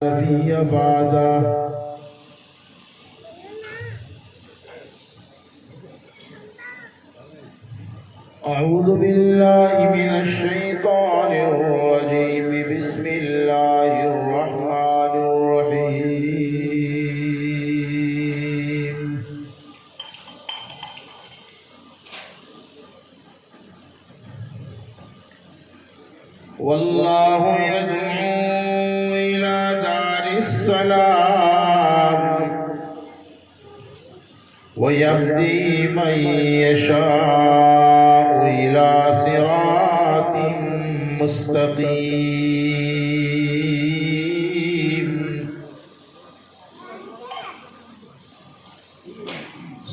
نبي بعده. أعوذ بالله من الشيطان الرجيم. بسم الله الرحمن الرحيم. والله يدعو إلى دار السلام ويهدي من يشاء إلى صراط مستقيم.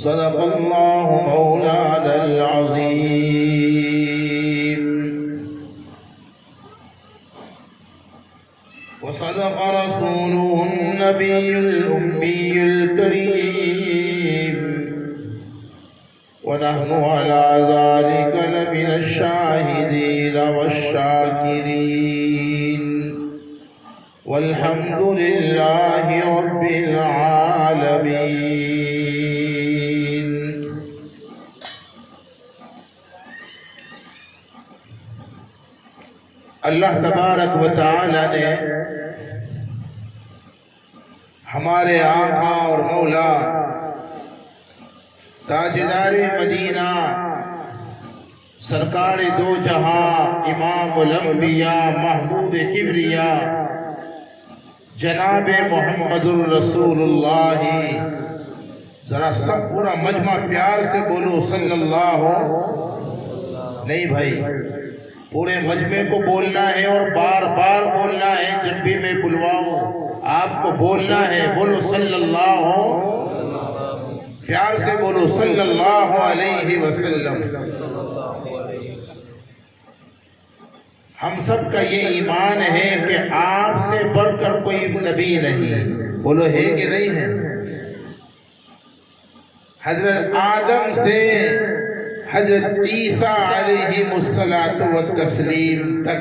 صدق الله مولانا العظيم وصدق رسوله النبي الأمي الكريم ونحن على ذلك لمن الشاهدين والشاكرين والحمد لله رب العالمين. اللہ تبارک و تعالی نے ہمارے آقا اور مولا تاجدار مدینہ سرکار دو جہاں امام الانبیاء محبوب کبریا جناب محمد الرسول اللہ، ذرا سب پورا مجمع پیار سے بولو صلی اللہ. نہیں بھائی، پورے مجمع کو بولنا ہے اور بار بار بولنا ہے. جب بھی میں بلواؤں آپ کو بولنا ہے. بولو صلی اللہ، پیار سے بولو صلی اللہ علیہ وسلم. ہم سب کا یہ ایمان ہے کہ آپ سے بڑھ کر کوئی نبی نہیں. بولو ہے کہ نہیں ہے؟ حضرت آدم سے حضرت عیسیٰ علیہ الصلاۃ والتسلیم تک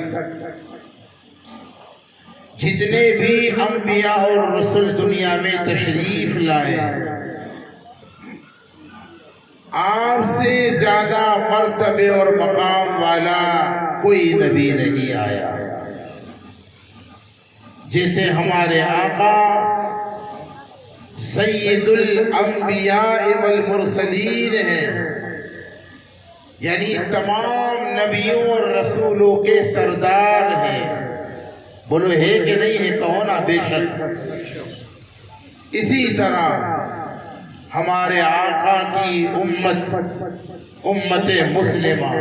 جتنے بھی انبیاء اور رسول دنیا میں تشریف لائے، آپ سے زیادہ مرتبے اور مقام والا کوئی نبی نہیں آیا. جیسے ہمارے آقا سید الانبیاء والمرسلین ہیں، یعنی تمام نبیوں اور رسولوں کے سردار ہیں. بولو ہے کہ نہیں ہے؟ کہو نا بے شک. اسی طرح ہمارے آقا کی امت مسلمہ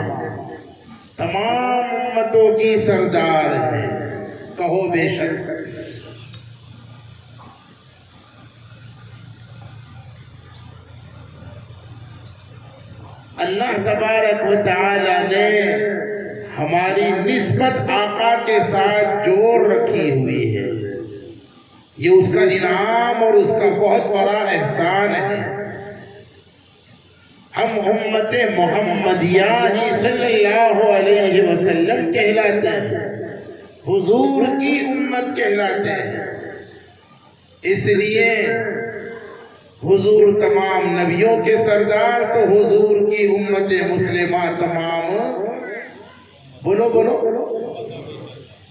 تمام امتوں کی سردار ہے. کہو بے شک. اللہ تبارک و تعالی نے ہماری نسبت آقا کے ساتھ جوڑ رکھی ہوئی ہے. یہ اس کا انعام اور اس کا بہت بڑا احسان ہے. ہم امت محمدیہ ہی صلی اللہ علیہ وسلم کہلاتے ہیں، حضور کی امت کہلاتے ہیں. اس لیے حضور تمام نبیوں کے سردار، تو حضور کی امت مسلمہ تمام بولو بولو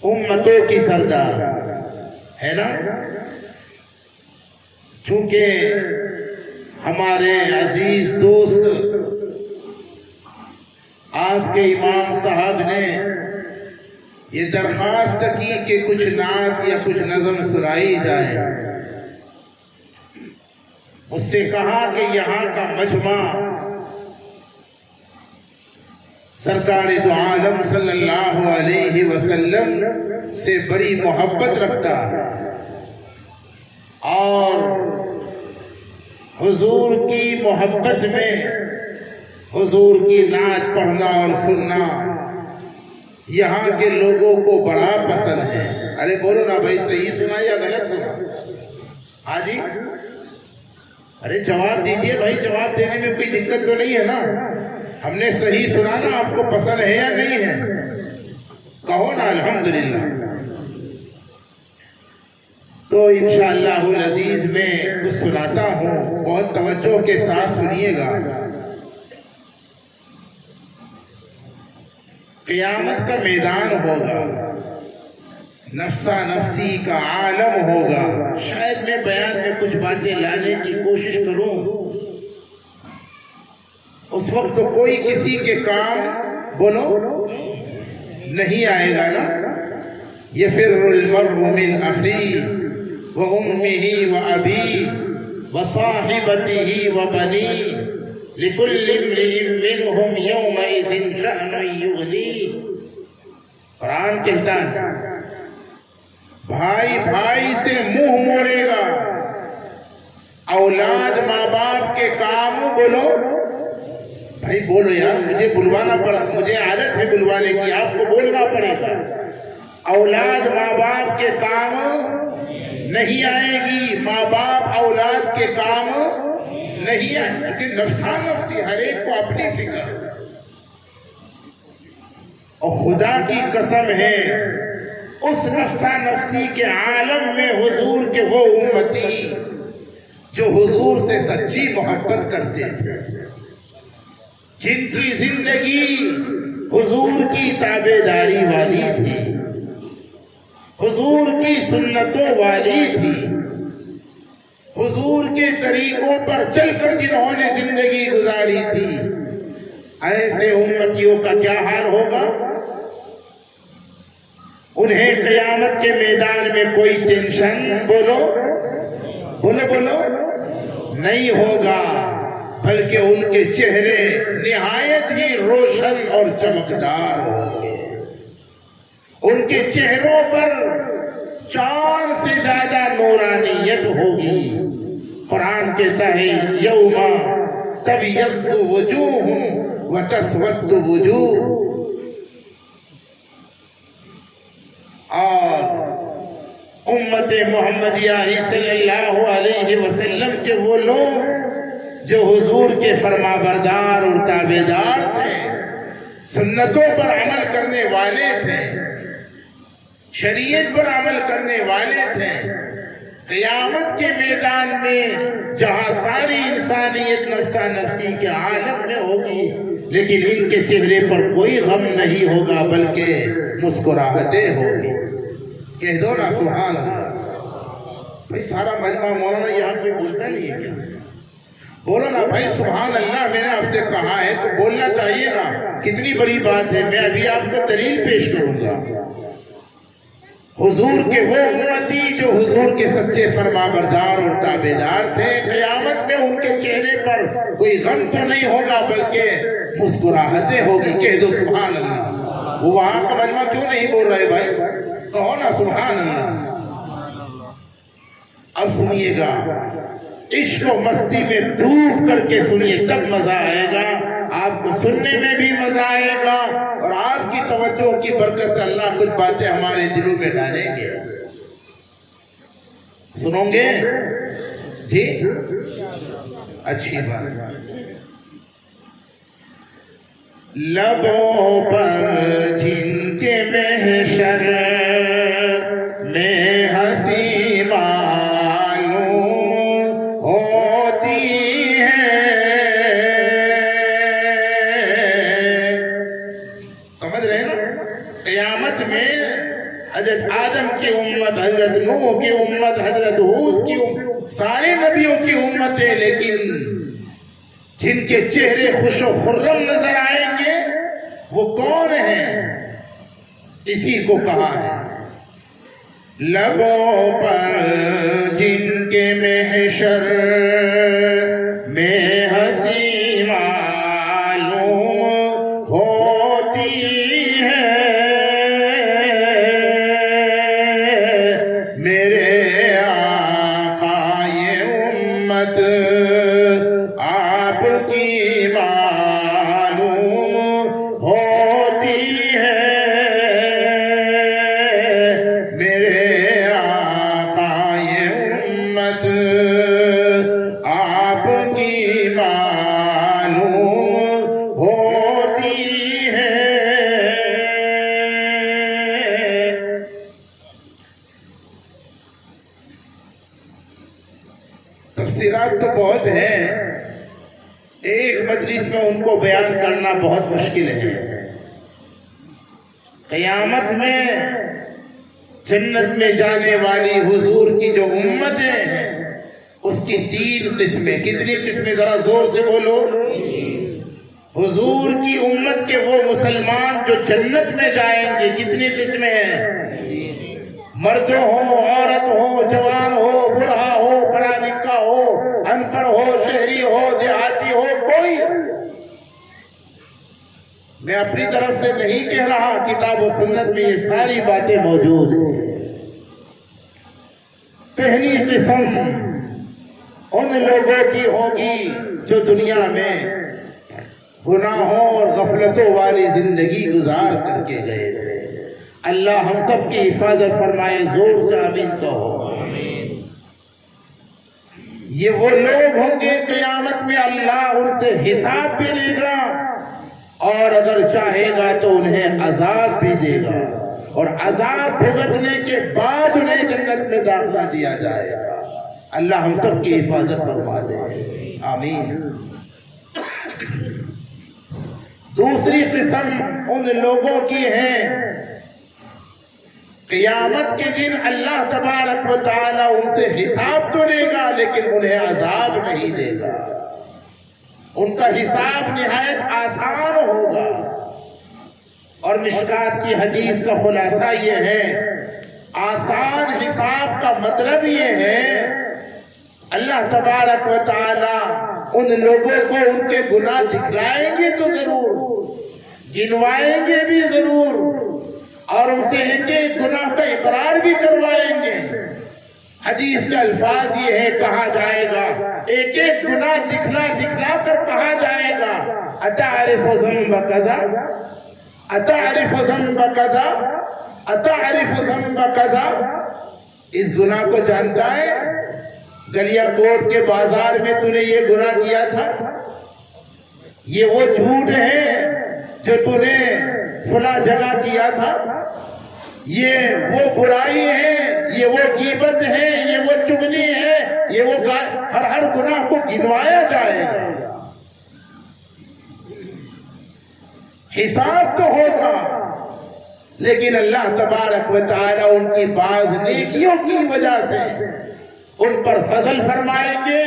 امتوں کی سردار ہے نا. چونکہ ہمارے عزیز دوست آپ کے امام صاحب نے یہ درخواست کی کہ کچھ نعت یا کچھ نظم سنائی جائے. مجھ سے کہا کہ یہاں کا مجمع سرکار دو عالم صلی اللہ علیہ وسلم سے بڑی محبت رکھتا ہے، اور حضور کی محبت میں حضور کی نعت پڑھنا اور سننا یہاں کے لوگوں کو بڑا پسند ہے. ارے بولو نا بھائی، صحیح سنا یا غلط سنا؟ ہاں جی، ارے جواب دیجئے بھائی. جواب دینے میں کوئی دقت تو نہیں ہے نا؟ ہم نے صحیح سنا نا؟ آپ کو پسند ہے یا نہیں ہے؟ کہو نا الحمدللہ. تو انشاءاللہ العزیز میں کچھ سناتا ہوں، بہت توجہ کے ساتھ سنیے گا۔ قیامت کا میدان ہوگا، نفسا نفسی کا عالم ہوگا۔ شاید میں بیان میں کچھ باتیں لانے کی کوشش کروں، اس وقت تو کوئی کسی کے کام بولو نہیں آئے گا نا۔ یفر المرء من اخیہ وامہ وابیہ وصاحبتہ وبنیہ لکل امرئ منہم یومئذ شأن یغنیہ۔ قرآن کہتا ہے بھائی بھائی سے منہ موڑے گا، اولاد ماں باپ کے کام بولو بھائی بولو یار، مجھے بلوانا پڑا، مجھے عادت ہے بلوانے کی، آپ کو بولنا پڑے گا۔ اولاد ماں باپ کے کام نہیں آئے گی، ماں باپ اولاد کے کام نہیں آئے، کیونکہ نفسا نفسی ہر ایک کو اپنی فکر۔ اور خدا کی قسم ہے اس نفسا نفسی کے عالم میں حضور کے وہ امتی جو حضور سے سچی محبت کرتے تھے، جن کی زندگی حضور کی تابعداری والی تھی، حضور کی سنتوں والی تھی، حضور کے طریقوں پر چل کر جنہوں نے زندگی گزاری تھی، ایسے امتیوں کا کیا حال ہوگا؟ انہیں قیامت کے میدان میں کوئی ٹینشن بولو نہیں ہوگا، بلکہ ان کے چہرے نہایت ہی روشن اور چمکدار ہوں گے۔ ان کے چہروں پر چاند سے زیادہ نورانیت ہوگی۔ قرآن کہتا ہے یوم تبیض وجوہ وتسود وجوہ۔ اور امت محمدیہ صلی اللہ علیہ وسلم کے وہ لوگ جو حضور کے فرما بردار اور تابعدار تھے، سنتوں پر عمل کرنے والے تھے، شریعت پر عمل کرنے والے تھے، قیامت کے میدان میں جہاں ساری انسانیت نفسا نفسی کے عالم میں ہوگی، لیکن ان کے چہرے پر کوئی غم نہیں ہوگا بلکہ مسکراہٹیں ہوگی۔ کہہ دو نا سبحان اللہ۔ بھائی سارا مجمع مولانا یہاں کوئی بولتا نہیں ہے کیا؟ بولو نا بھائی سبحان اللہ، میں نے آپ سے کہا ہے تو بولنا چاہیے نا، کتنی بڑی بات ہے۔ میں ابھی آپ کو دلیل پیش کروں گا۔ حضور کے وہ امتی جو حضور کے سچے فرما بردار اور تابعدار تھے، قیامت میں ان کے چہرے پر کوئی غم تو نہیں ہوگا بلکہ مسکراہٹیں ہوگی۔ کہہ دو سبحان اللہ۔ وہ وہاں کا مجمع کیوں نہیں بول رہے بھائی؟ کہو نا سبحان اللہ۔ اب سنیے گا، عشق و مستی میں ڈوب کر کے سنیے، تب مزہ آئے گا، آپ کو سننے میں بھی مزہ آئے گا، اور آپ کی توجہ کی برکت سے اللہ کچھ باتیں ہمارے دلوں میں ڈالیں گے۔ سنو گے جی؟ اچھی بات۔ لبوں پر جن کے محشر میں ہنسی معلوم ہوتی ہے، سمجھ رہے نا؟ قیامت میں حضرت آدم کی امت، حضرت نوح کی امت، حضرت ہود کی امت، سارے نبیوں کی امت ہے، لیکن جن کے چہرے خوش و خرم نظر آئیں گے وہ کون ہیں؟ اسی کو کہا ہے لبوں پر جن کے محشر میں ہنسی معلوم ہوتی ہے، میرے آقا یہ امت آپ کی معلوم ہوتی ہے، میرے آقا یہ امت تفسیرات تو بہت ہیں، ایک مجلس میں ان کو بیان کرنا بہت مشکل ہے۔ قیامت میں جنت میں جانے والی حضور کی جو امتیں ہیں اس کی 3 قسمیں، کتنی قسمیں ذرا زور سے بولو؟ حضور کی امت کے وہ مسلمان جو جنت میں جائیں گے کتنی قسمیں ہیں؟ مرد ہو، عورت ہو، جوان ہو، بوڑھا ہو، پڑھا لکھا ہو، ان پڑھ ہو، شہری ہو، دیہاتی ہو، کوئی۔ میں اپنی طرف سے نہیں کہہ رہا، کتاب و سنت میں یہ ساری باتیں موجود ہیں۔ پہلی قسم ان لوگوں کی ہوگی جو دنیا میں گناہوں اور غفلتوں والی زندگی گزار کر کے گئے تھے۔ اللہ ہم سب کی حفاظت فرمائے، زور سے آمین کہو۔ یہ وہ لوگ ہوں گے قیامت میں اللہ ان سے حساب بھی لے گا اور اگر چاہے گا تو انہیں عذاب بھی دے گا، اور عذاب بھگتنے کے بعد انہیں جنت میں داخلہ دیا جائے گا۔ اللہ ہم سب کی حفاظت فرما دے، آمین۔ دوسری قسم ان لوگوں کی ہے قیامت کے دن اللہ تبارک و تعالی ان سے حساب تو لے گا لیکن انہیں عذاب نہیں دے گا، ان کا حساب نہایت آسان ہوگا۔ اور مشکات کی حدیث کا خلاصہ یہ ہے، آسان حساب کا مطلب یہ ہے اللہ تبارک و تعالی ان لوگوں کو ان کے گناہ دکھلائیں گے تو ضرور، گنوائیں گے بھی ضرور، اور ان سے ایک ایک گناہ کا اقرار بھی کروائیں گے۔ حدیث کے الفاظ یہ ہے، کہا جائے گا ایک ایک گناہ دکھلا کر کہا جائے گا، اتعرف ذنب کذا، اتعرف ذنب کذا، اتعرف ذنب کذا، اس گناہ کو جانتا ہے؟ گلیا کوٹ کے بازار میں تو نے یہ گناہ کیا تھا، یہ وہ جھوٹ ہے جو تو نے فلاں جگہ کیا تھا، یہ وہ برائی ہے، یہ وہ غیبت ہے، یہ وہ چغلی ہے، یہ وہ ہر گناہ کو گنوایا جائے گا۔ حساب تو ہوگا لیکن اللہ تبارک و تعالی ان کی بعض نیکیوں کی وجہ سے ان پر فضل فرمائیں گے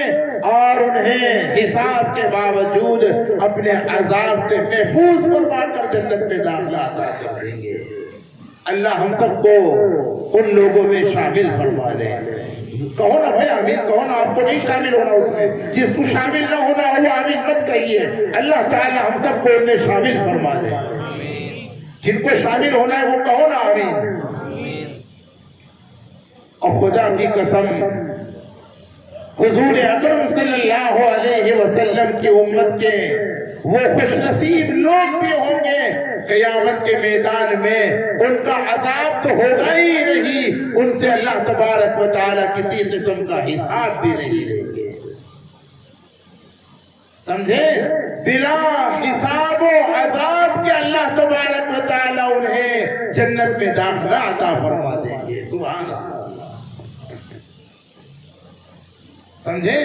اور انہیں حساب کے باوجود اپنے عذاب سے محفوظ فرما کر جنت میں داخلہ عطا کریں گے۔ اللہ ہم سب کو ان لوگوں میں شامل فرما لے۔ کہو نا بھائی آمین، کہو نا، آپ کو نہیں شامل ہونا اس میں، جس کو شامل نہ ہونا ہو وہ آمین مت کہیے۔ اللہ تعالی ہم سب کو ان میں شامل فرما لے، جن کو شامل ہونا ہے وہ کہو نا آمین۔ اور خدا کی قسم حضور اکرم صلی اللہ علیہ وسلم کی امت کے وہ خوش نصیب لوگ بھی ہوں گے قیامت کے میدان میں ان کا عذاب تو ہوگا ہی نہیں، ان سے اللہ تبارک و تعالی کسی قسم کا حساب بھی نہیں لیں گے۔ سمجھے؟ بلا حساب و عذاب کے اللہ تبارک و تعالی انہیں جنت میں داخلہ عطا فرما دیں گے۔ سبحان اللہ۔ سمجھے؟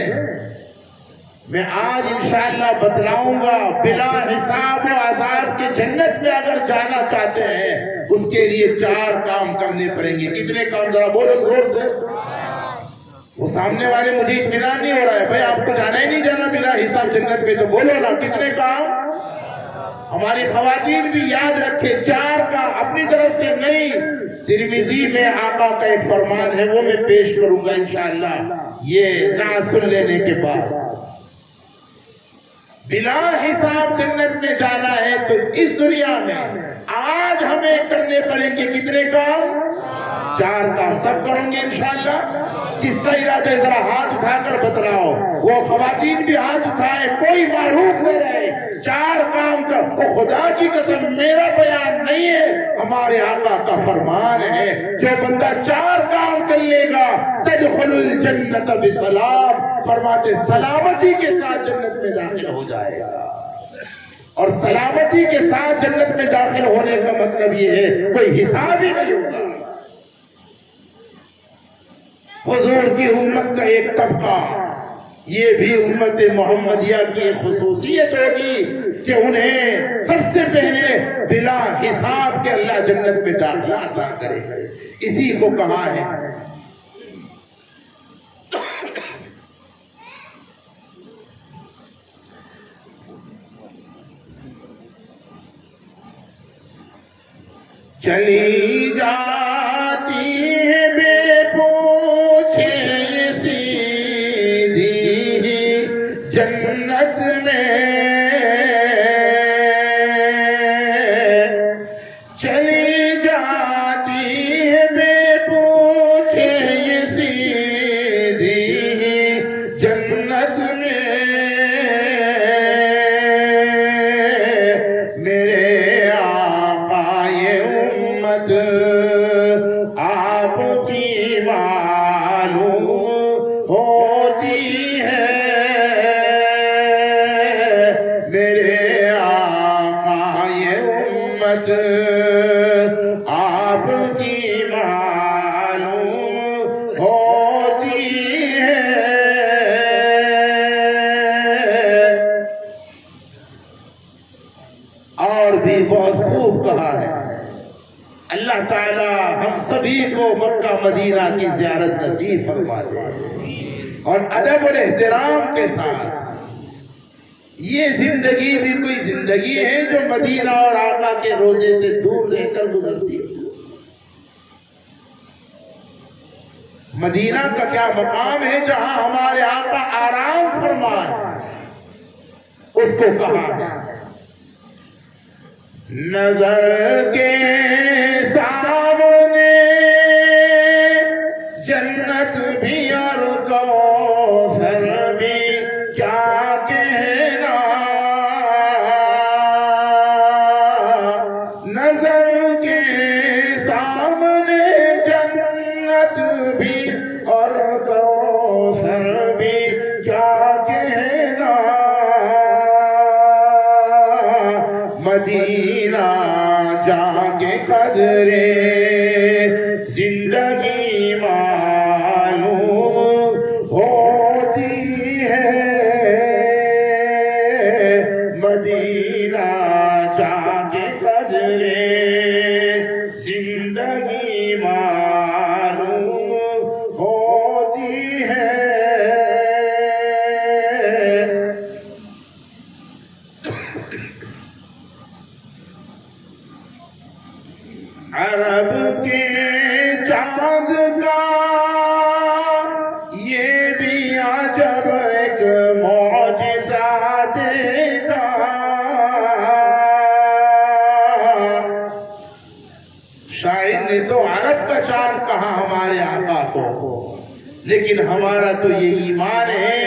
میں آج انشاءاللہ بتلاؤں گا بلا حساب و عذاب کے جنت میں اگر جانا چاہتے ہیں اس کے لیے 4 کام کرنے پڑیں گے۔ کتنے کام؟ ذرا بولو زور سے۔ وہ سامنے والے مجھے اطمینان نہیں ہو رہا ہے، بھائی آپ کو جانا ہی نہیں جانا بلا حساب جنت میں، تو بولو نا کتنے کام؟ ہماری خواتین بھی یاد رکھے 4 کا، اپنی طرف سے نہیں۔ ترمذی میں آقا کا ایک فرمان ہے وہ میں پیش کروں گا انشاءاللہ یہ نعت سن لینے کے بعد۔ بلا حساب جنت میں جانا ہے تو اس دنیا میں آج ہمیں کرنے پڑیں گے کتنے کام؟ 4 کام۔ سب کریں گے انشاءاللہ؟ کس کا ارادہ ہے ذرا ہاتھ اٹھا کر بتلاؤ۔ وہ خواتین بھی ہاتھ اٹھائے، کوئی معروف نہ رہے۔ 4 کام کا، وہ خدا کی قسم میرا بیان نہیں ہے، ہمارے آقا کا فرمان ہے، جو بندہ 4 کام کر لے گا تدخل الجنت بسلام، فرماتے سلامتی کے ساتھ جنت میں داخل ہو جائے گا۔ اور سلامتی کے ساتھ جنت میں داخل ہونے کا مطلب یہ ہے کوئی حساب ہی نہیں ہوگا۔ حضور کی امت کا ایک طبقہ یہ بھی امت محمدیہ کی خصوصیت ہوگی کہ انہیں سب سے پہلے بلا حساب کے اللہ جنت میں داخلہ عطا کرے. اسی کو کہا ہے چلی جاتی ہے بے پوچھے سیدھی جنت میں، چلی جاتی ہے بے پوچھے سیدھی جنت میں. میرے آقا یہ امت آپ کی معلوم ہوتی ہے. میرے آقا یہ امت آپ کی معلوم ہوتی ہے. اور بھی بہت خوب کہا ہے اللہ تعالی ہم سبھی کو مکہ مدینہ کی زیارت نصیب فرما دے اور ادب اور احترام کے ساتھ. یہ زندگی بھی کوئی زندگی ہے جو مدینہ اور آقا کے روزے سے دور رہ کر گزرتی ہے. مدینہ کا کیا مقام ہے جہاں ہمارے آقا آرام فرمائے. اس کو کہا ہے نظر کے سامنے جنت بھی اور کوثر بھی کیا کہنا. نظر کے سامنے جنت بھی اور کوثر بھی کیا کہنا. مدینہ جا کے قدرے زندگی معلوم ہوتی ہے. مدینہ جا کے قدرے زندگی معلوم ہوتی ہے. عرب کے چاند کا یہ بھی عجب ایک معجزہ دیکھا. شاعر نے تو عرب کا چاند کہا ہمارے آقا کو، لیکن ہمارا تو یہ ایمان ہے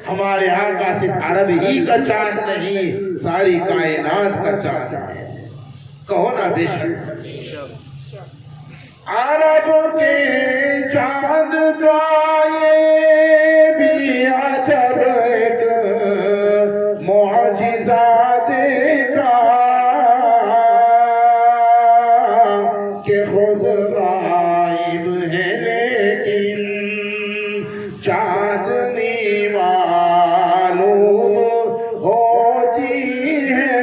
ہمارے آقا صرف عرب ہی کا چاند نہیں ساری کائنات کا چاند ہے. کہو نا بے شک عرب کے چاند کا یہ بھی عجب ایک معجزہ دیکھا کہ خود غائب ہے لیکن چاندنی معلوم ہوتی ہے.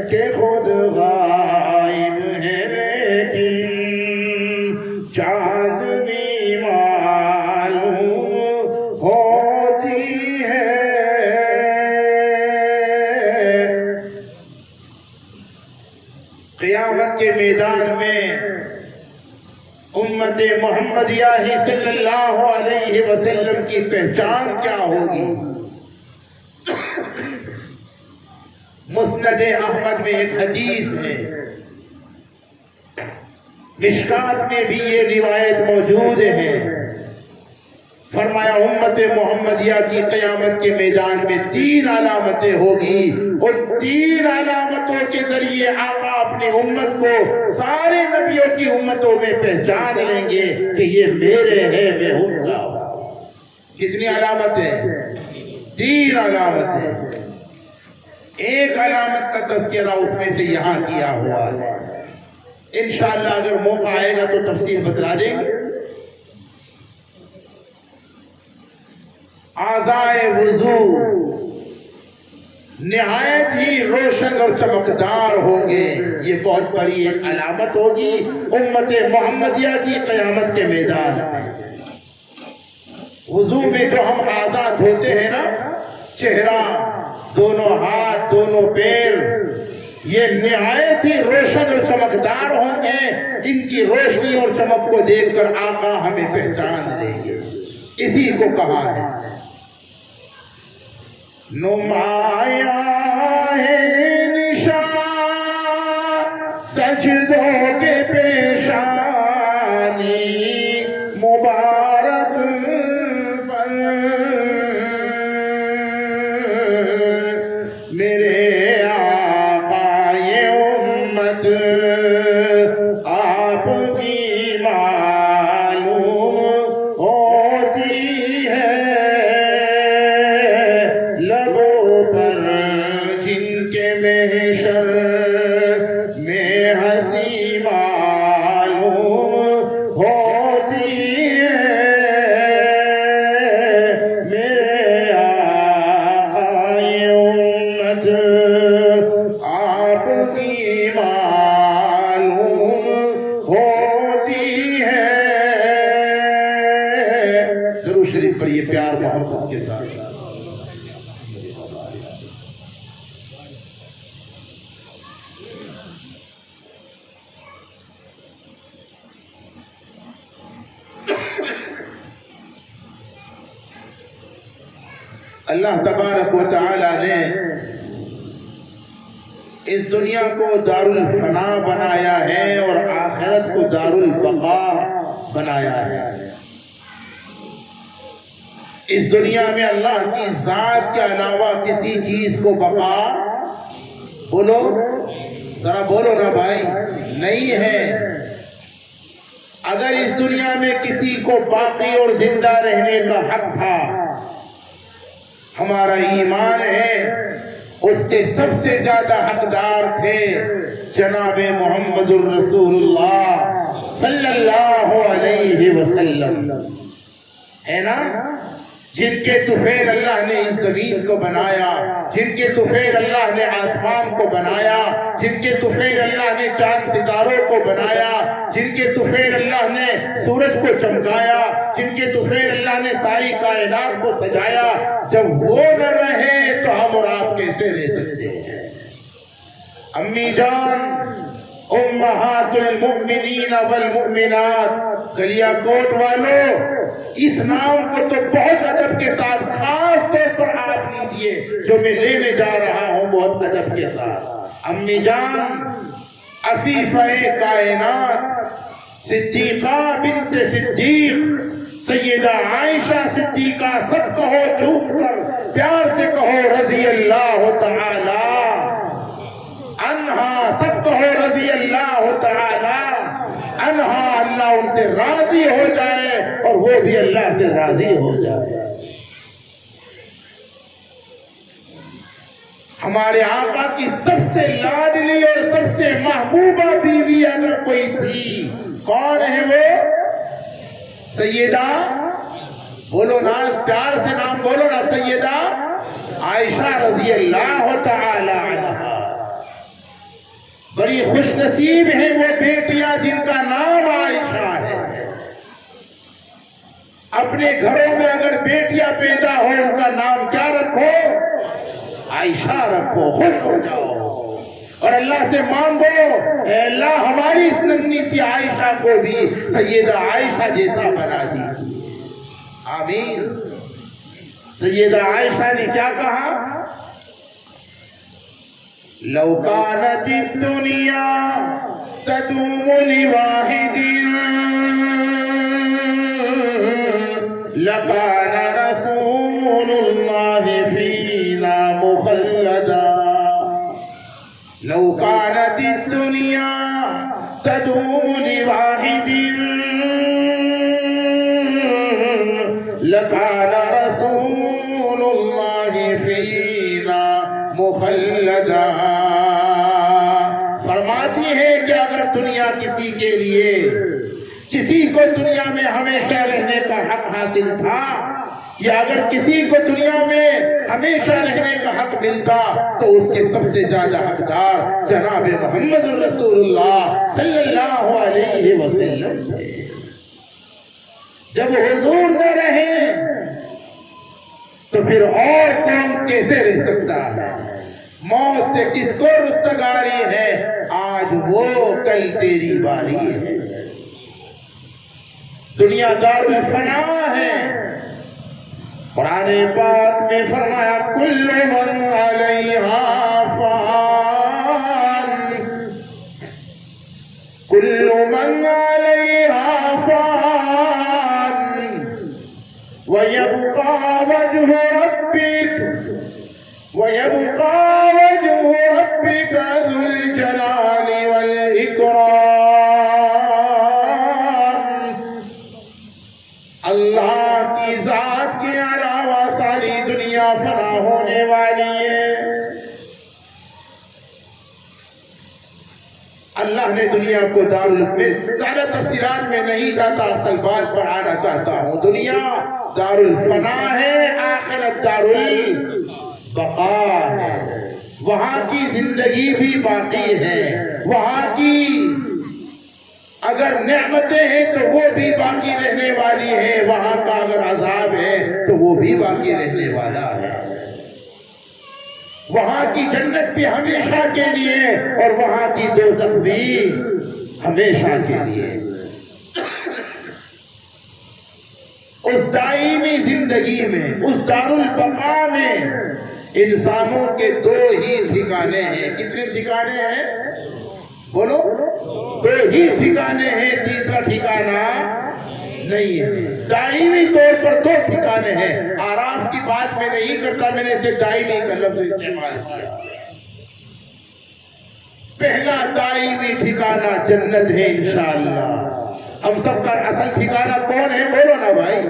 کہ خود غائب ہے لیکن چاندنی معلوم ہوتی ہے. قیامت کے میدان میں امت محمدیہ صلی اللہ علیہ وسلم کی پہچان کیا ہوگی؟ مسند احمد میں ایک حدیث ہے، مشکات میں بھی یہ روایت موجود ہے. فرمایا امت محمدیہ کی قیامت کے میدان میں 3 علامتیں ہوگی. ان 3 علامتوں کے ذریعے آقا اپنی امت کو سارے نبیوں کی امتوں میں پہچان لیں گے کہ یہ میرے ہیں میں ان کا. کتنی علامتیں؟ 3 علامتیں. ایک علامت کا تذکرہ اس میں سے یہاں کیا ہوا ہے. انشاءاللہ اگر موقع آئے گا تو تفصیل بتلا دیں گے. اعضائے وضو نہایت ہی روشن اور چمکدار ہوں گے. یہ بہت بڑی ایک علامت ہوگی امت محمدیہ کی قیامت کے میدان میں. وضو میں جو ہم اعضاء دھوتے ہیں نا، چہرہ، دونوں ہاتھ، دونوں پیر، یہ نہایت ہی روشن اور چمکدار ہوں گے. ان کی روشنی اور چمک کو دیکھ کر آقا ہمیں پہچان دیں گے. اسی کو کہا ہے نمایاں ہے نشان سجدوں کے پیشانی مبارک پر میرے آقا یہ امت آپ کی معلوم ہوتی ہے. لبوں پر جن کے محشر میں ہنسی معلوم ہوتی ہے میرے آقا یہ امت آپ کی معلوم ہوتی ہے. ضرور شریف پڑھیے پیار محبت کے ساتھ. اللہ تبارک و تعالی نے اس دنیا کو دار الفنا بنایا ہے اور آخرت کو دار البقاء بنایا ہے. اس دنیا میں اللہ کی ذات کے علاوہ کسی چیز کو بقا، بولو ذرا بولو نا بھائی، نہیں ہے. اگر اس دنیا میں کسی کو باقی اور زندہ رہنے کا حق تھا، ہمارا ایمان ہے اس کے سب سے زیادہ حقدار تھے جناب محمد الرسول اللہ صلی اللہ علیہ وسلم، ہے نا؟ جن کے طفیل اللہ نے اس زمین کو بنایا، جن کے طفیل اللہ نے آسمان کو بنایا، جن کے طفیل اللہ نے چاند ستاروں کو بنایا، جن کے طفیل اللہ نے سورج کو چمکایا، جن کے طفیل اللہ نے ساری کائنات کو سجایا. جب وہ نہ رہے تو ہم اور آپ کیسے رہ سکتے ہیں؟ امی جان، امہات المؤمنین والمؤمنات، گلیا کوٹ والوں، اس نام کو تو بہت ادب کے ساتھ خاص طور پر آپ لیجئے، جو میں لینے جا رہا ہوں بہت ادب کے ساتھ. امی جان، عفیفہ کائنات، صدیقہ بنت صدیق، سیدہ عائشہ صدیقہ، سب کہو جھوم کر پیار سے کہو رضی اللہ تعالی عنہا، سب کہو رضی اللہ تعالی عنہا. اللہ ان سے راضی ہو جائے اور وہ بھی اللہ سے راضی ہو جائے. ہمارے آقا کی سب سے لاڈلی اور سب سے محبوبہ بیوی اگر کوئی تھی، کون ہے وہ؟ سیدہ، بولو نا پیار سے نام بولو نا، سیدہ عائشہ رضی اللہ تعالی عنہا. بڑی خوش نصیب ہیں وہ بیٹیاں جن کا نام عائشہ ہے. اپنے گھروں میں اگر بیٹیاں پیدا ہو ان کا نام کیا رکھو؟ عائشہ رکھو، خوش ہو جاؤ اور اللہ سے مانگو، اے اللہ ہماری اس ننھی سی عائشہ کو بھی سیدہ عائشہ جیسا بنا دی. آمین. سیدہ عائشہ نے کیا کہا؟ لو كانت الدنيا تدوم لواحد لكان رسول الله فينا مخلدا. لو كانت الدنيا تدوم لواحد لكان رسول الله فينا مخلدا. فرماتی ہے کہ اگر دنیا کسی کے لیے، کسی کو دنیا میں ہمیشہ رہنے کا حق حاصل تھا یا اگر کسی کو دنیا میں ہمیشہ رہنے کا حق ملتا تو اس کے سب سے زیادہ حقدار جناب محمد رسول اللہ صلی اللہ علیہ وسلم تھے۔ جب حضور نہ رہے تو پھر اور کون کیسے رہ سکتا ہے؟ موت سے کس کو رستگاری ہے؟ آج وہ کل تیری باری ہے۔ دنیا دار الفنا ہے۔ قرآن پاک میں فرمایا کل من علیہا فان، کل من علیہا فان وَيَبْقَى وَجْهُ رَبِّكَ ذُو الْجَلَالِ وَالْإِكْرَامِ۔ اللہ کی ذات کے علاوہ ساری دنیا فنا ہونے والی ہے۔ اللہ نے دنیا کو میں زیادہ تفصیلات میں نہیں جاتا، اصل بات پر آنا چاہتا ہوں۔ دنیا دار الفنا ہے، آخرت دار البقاء ہے۔ وہاں کی زندگی بھی باقی ہے، وہاں کی اگر نعمتیں ہیں تو وہ بھی باقی رہنے والی ہے، وہاں کا اگر عذاب ہے تو وہ بھی باقی رہنے والا ہے۔ وہاں کی جنت بھی ہمیشہ کے لیے اور وہاں کی دوزخ بھی ہمیشہ کے لیے۔ اس دائمی زندگی میں، اس دار البقاء میں انسانوں کے دو ہی ٹھکانے ہیں۔ کتنے ٹھکانے ہیں؟ بولو، دو ہی ٹھکانے ہیں، تیسرا ٹھکانہ نہیں ہے۔ دائمی طور پر دو ٹھکانے ہیں۔ آراف کی بات میں نہیں کرتا، میں نے اسے دائمی کا لفظ استعمال کیا۔ پہلا دائمی ٹھکانہ جنت ہے انشاءاللہ۔ ہم سب کا اصل ٹھکانہ کون ہے؟ بولو نا بھائی،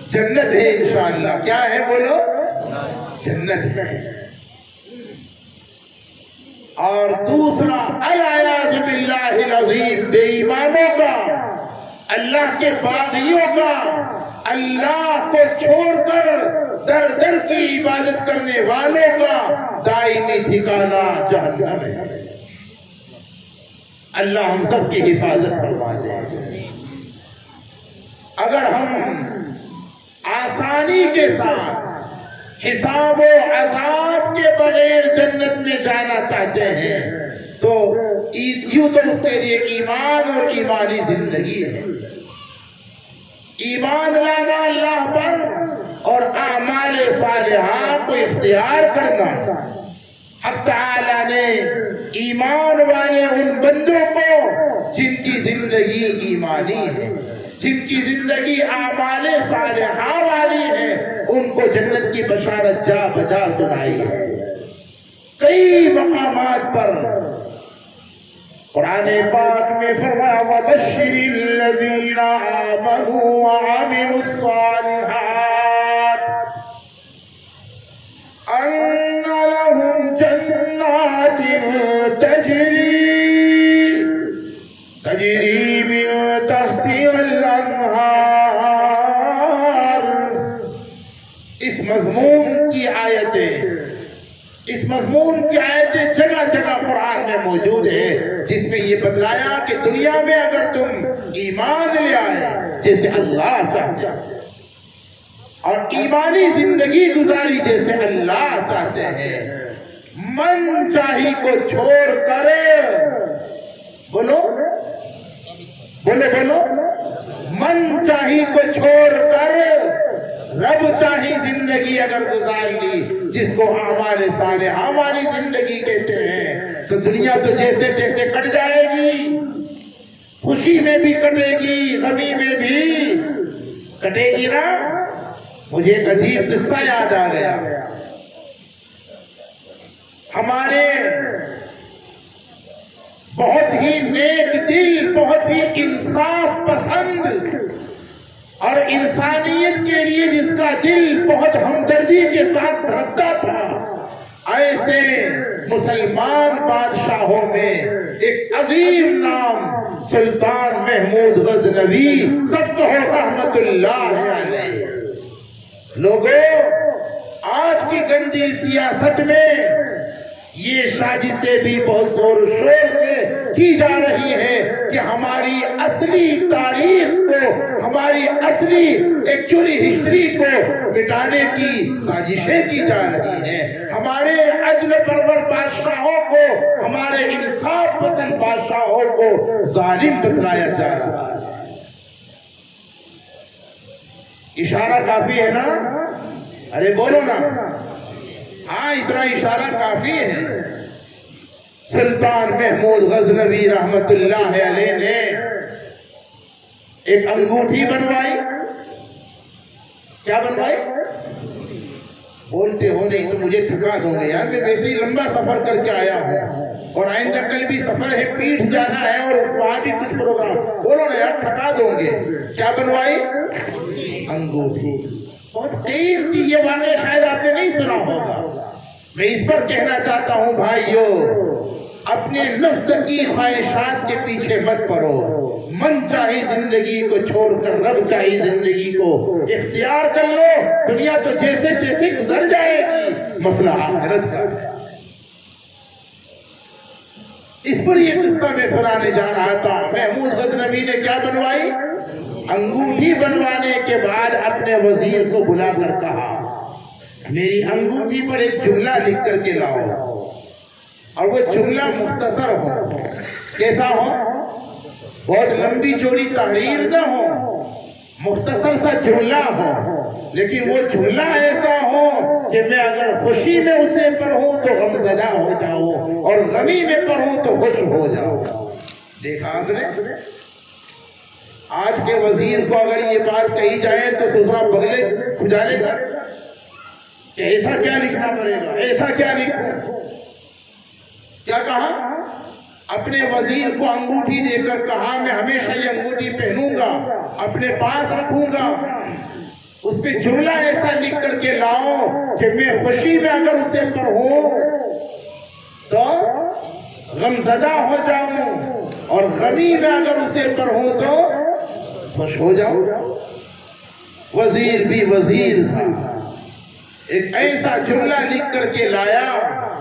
جنت ہے انشاءاللہ۔ کیا ہے؟ بولو، جنت ہے۔ اور دوسرا الیاذ باللہ العظیم، بے ایمانوں کا، اللہ کے باغیوں کا، اللہ کو چھوڑ کر در در کی عبادت کرنے والوں کا دائمی ٹھکانہ جہنم ہے۔ اللہ ہم سب کی حفاظت فرما دے۔ اگر ہم آسانی کے ساتھ حساب و عذاب کے بغیر جنت میں جانا چاہتے ہیں تو یوں تو اس کے لیے ایمان اور ایمانی زندگی ہے۔ ایمان لانا اللہ پر اور اعمال صالحہ کو اختیار کرنا۔ حق تعالیٰ نے ایمان والے ان بندوں کو جن کی زندگی ایمانی ہے، جن کی زندگی اعمال صالحہ والی ہے، ان کو جنت کی بشارت جا بجا سنائی ہے۔ کئی مقامات پر قرآن پاک میں فرمایا وَبَشِّرِ الَّذِينَ آمَنُوا وَعَمِلُوا الصَّالِحَاتِ أَنَّ لَهُمْ جَنَّاتٍ تَجْرِي مِن تَحْتِهَا الْأَنْهَارُ۔ اس مضمون کی آیتیں جگہ جگہ قرآن میں موجود ہے، جس میں یہ بتلایا کہ دنیا میں اگر تم ایمان لے آئے جیسے اللہ چاہتے ہیں اور ایمانی زندگی گزاری جیسے اللہ چاہتے ہیں، من چاہی کو چھوڑ کر، بولو بولو بولو، من چاہی کو چھوڑ کر رب چاہی زندگی اگر گزار لی، جس کو اعمال صالحہ والی زندگی کہتے ہیں، تو دنیا تو جیسے تیسے کٹ جائے گی، خوشی میں بھی کٹے گی، غمی میں بھی کٹے گی نا۔ مجھے ایک عجیب قصہ یاد آ گیا۔ ہمارے بہت ہی نیک دل، بہت ہی انصاف پسند اور انسانیت کے لیے جس کا دل بہت ہمدردی کے ساتھ دھڑکتا تھا، ایسے مسلمان بادشاہوں میں ایک عظیم نام سلطان محمود غزنوی، سب کہو رحمت اللہ علیہ۔ لوگوں، آج کی گندی سیاست میں یہ سازشیں بھی بہت زور و شور سے کی جا رہی ہے کہ ہماری اصلی تاریخ کو، ہماری اصلی ایکچولی ہسٹری کو مٹانے کی سازشیں کی جا رہی ہیں، ہمارے عدل پرور بادشاہوں کو، ہمارے انصاف پسند بادشاہوں کو ظالم بتلایا جا رہا ہے۔ اشارہ کافی ہے نا؟ ارے بولو نا، ہاں اتنا اشارہ کافی ہے۔ سلطان محمود غزنوی رحمت اللہ علیہ نے ایک انگوٹھی بنوائی۔ کیا بنوائی؟ بولتے ہو نہیں تو مجھے تھکا دو گے یار، میں ویسے ہی لمبا سفر کر کے آیا ہوں اور آئندہ کل بھی سفر ہے، پیٹھ جانا ہے اور اس بعد بھی کچھ پروگرام۔ بولو نا یار، تھکا دو گے۔ کیا بنوائی؟ انگوٹھی۔ بہت قیمتی تھی یہ واقعہ، شاید آپ نے نہیں سنا ہوگا۔ میں اس پر کہنا چاہتا ہوں بھائیو، اپنے نفس کی خواہشات کے پیچھے مت پڑو، من چاہی زندگی کو چھوڑ کر رب چاہی زندگی کو اختیار کر لو۔ دنیا تو جیسے جیسے گزر جائے گی، مسئلہ آخرت کا۔ اس پر یہ قصہ میں سنانے جا رہا تھا۔ محمود غزنوی نے کیا بنوائی؟ انگوٹھی بنوانے کے بعد اپنے وزیر کو بلا کر کہا، میری انگوٹھی پر ایک جملہ لکھ کر کے لاؤ، اور وہ جملہ مختصر ہو۔ کیسا ہو؟ بہت لمبی چوڑی تحریر نہ ہو، مختصر سا جملہ ہو، لیکن وہ جملہ ایسا ہو کہ میں اگر خوشی میں اسے پڑھوں تو غمزدہ ہو جاؤں اور غمی میں پڑھوں تو خوش ہو جاؤں۔ دیکھا آپ نے؟ آج کے وزیر کو اگر یہ بات کہی جائے تو سسرا بغلے کھجانے گا کہ ایسا کیا لکھنا پڑے گا، ایسا کیا لکھوں۔ کیا کہا؟ اپنے وزیر کو انگوٹھی دے کر کہا، میں ہمیشہ یہ انگوٹھی پہنوں گا، اپنے پاس رکھوں گا، اس پہ جملہ ایسا لکھ کر کے لاؤ کہ میں خوشی میں اگر اسے پڑھوں تو غمزدہ ہو جاؤں اور غمی میں اگر اسے پڑھوں تو خوش ہو جاؤں۔ وزیر بھی وزیر تھا، ایک ایسا جملہ لکھ کر کے لایا،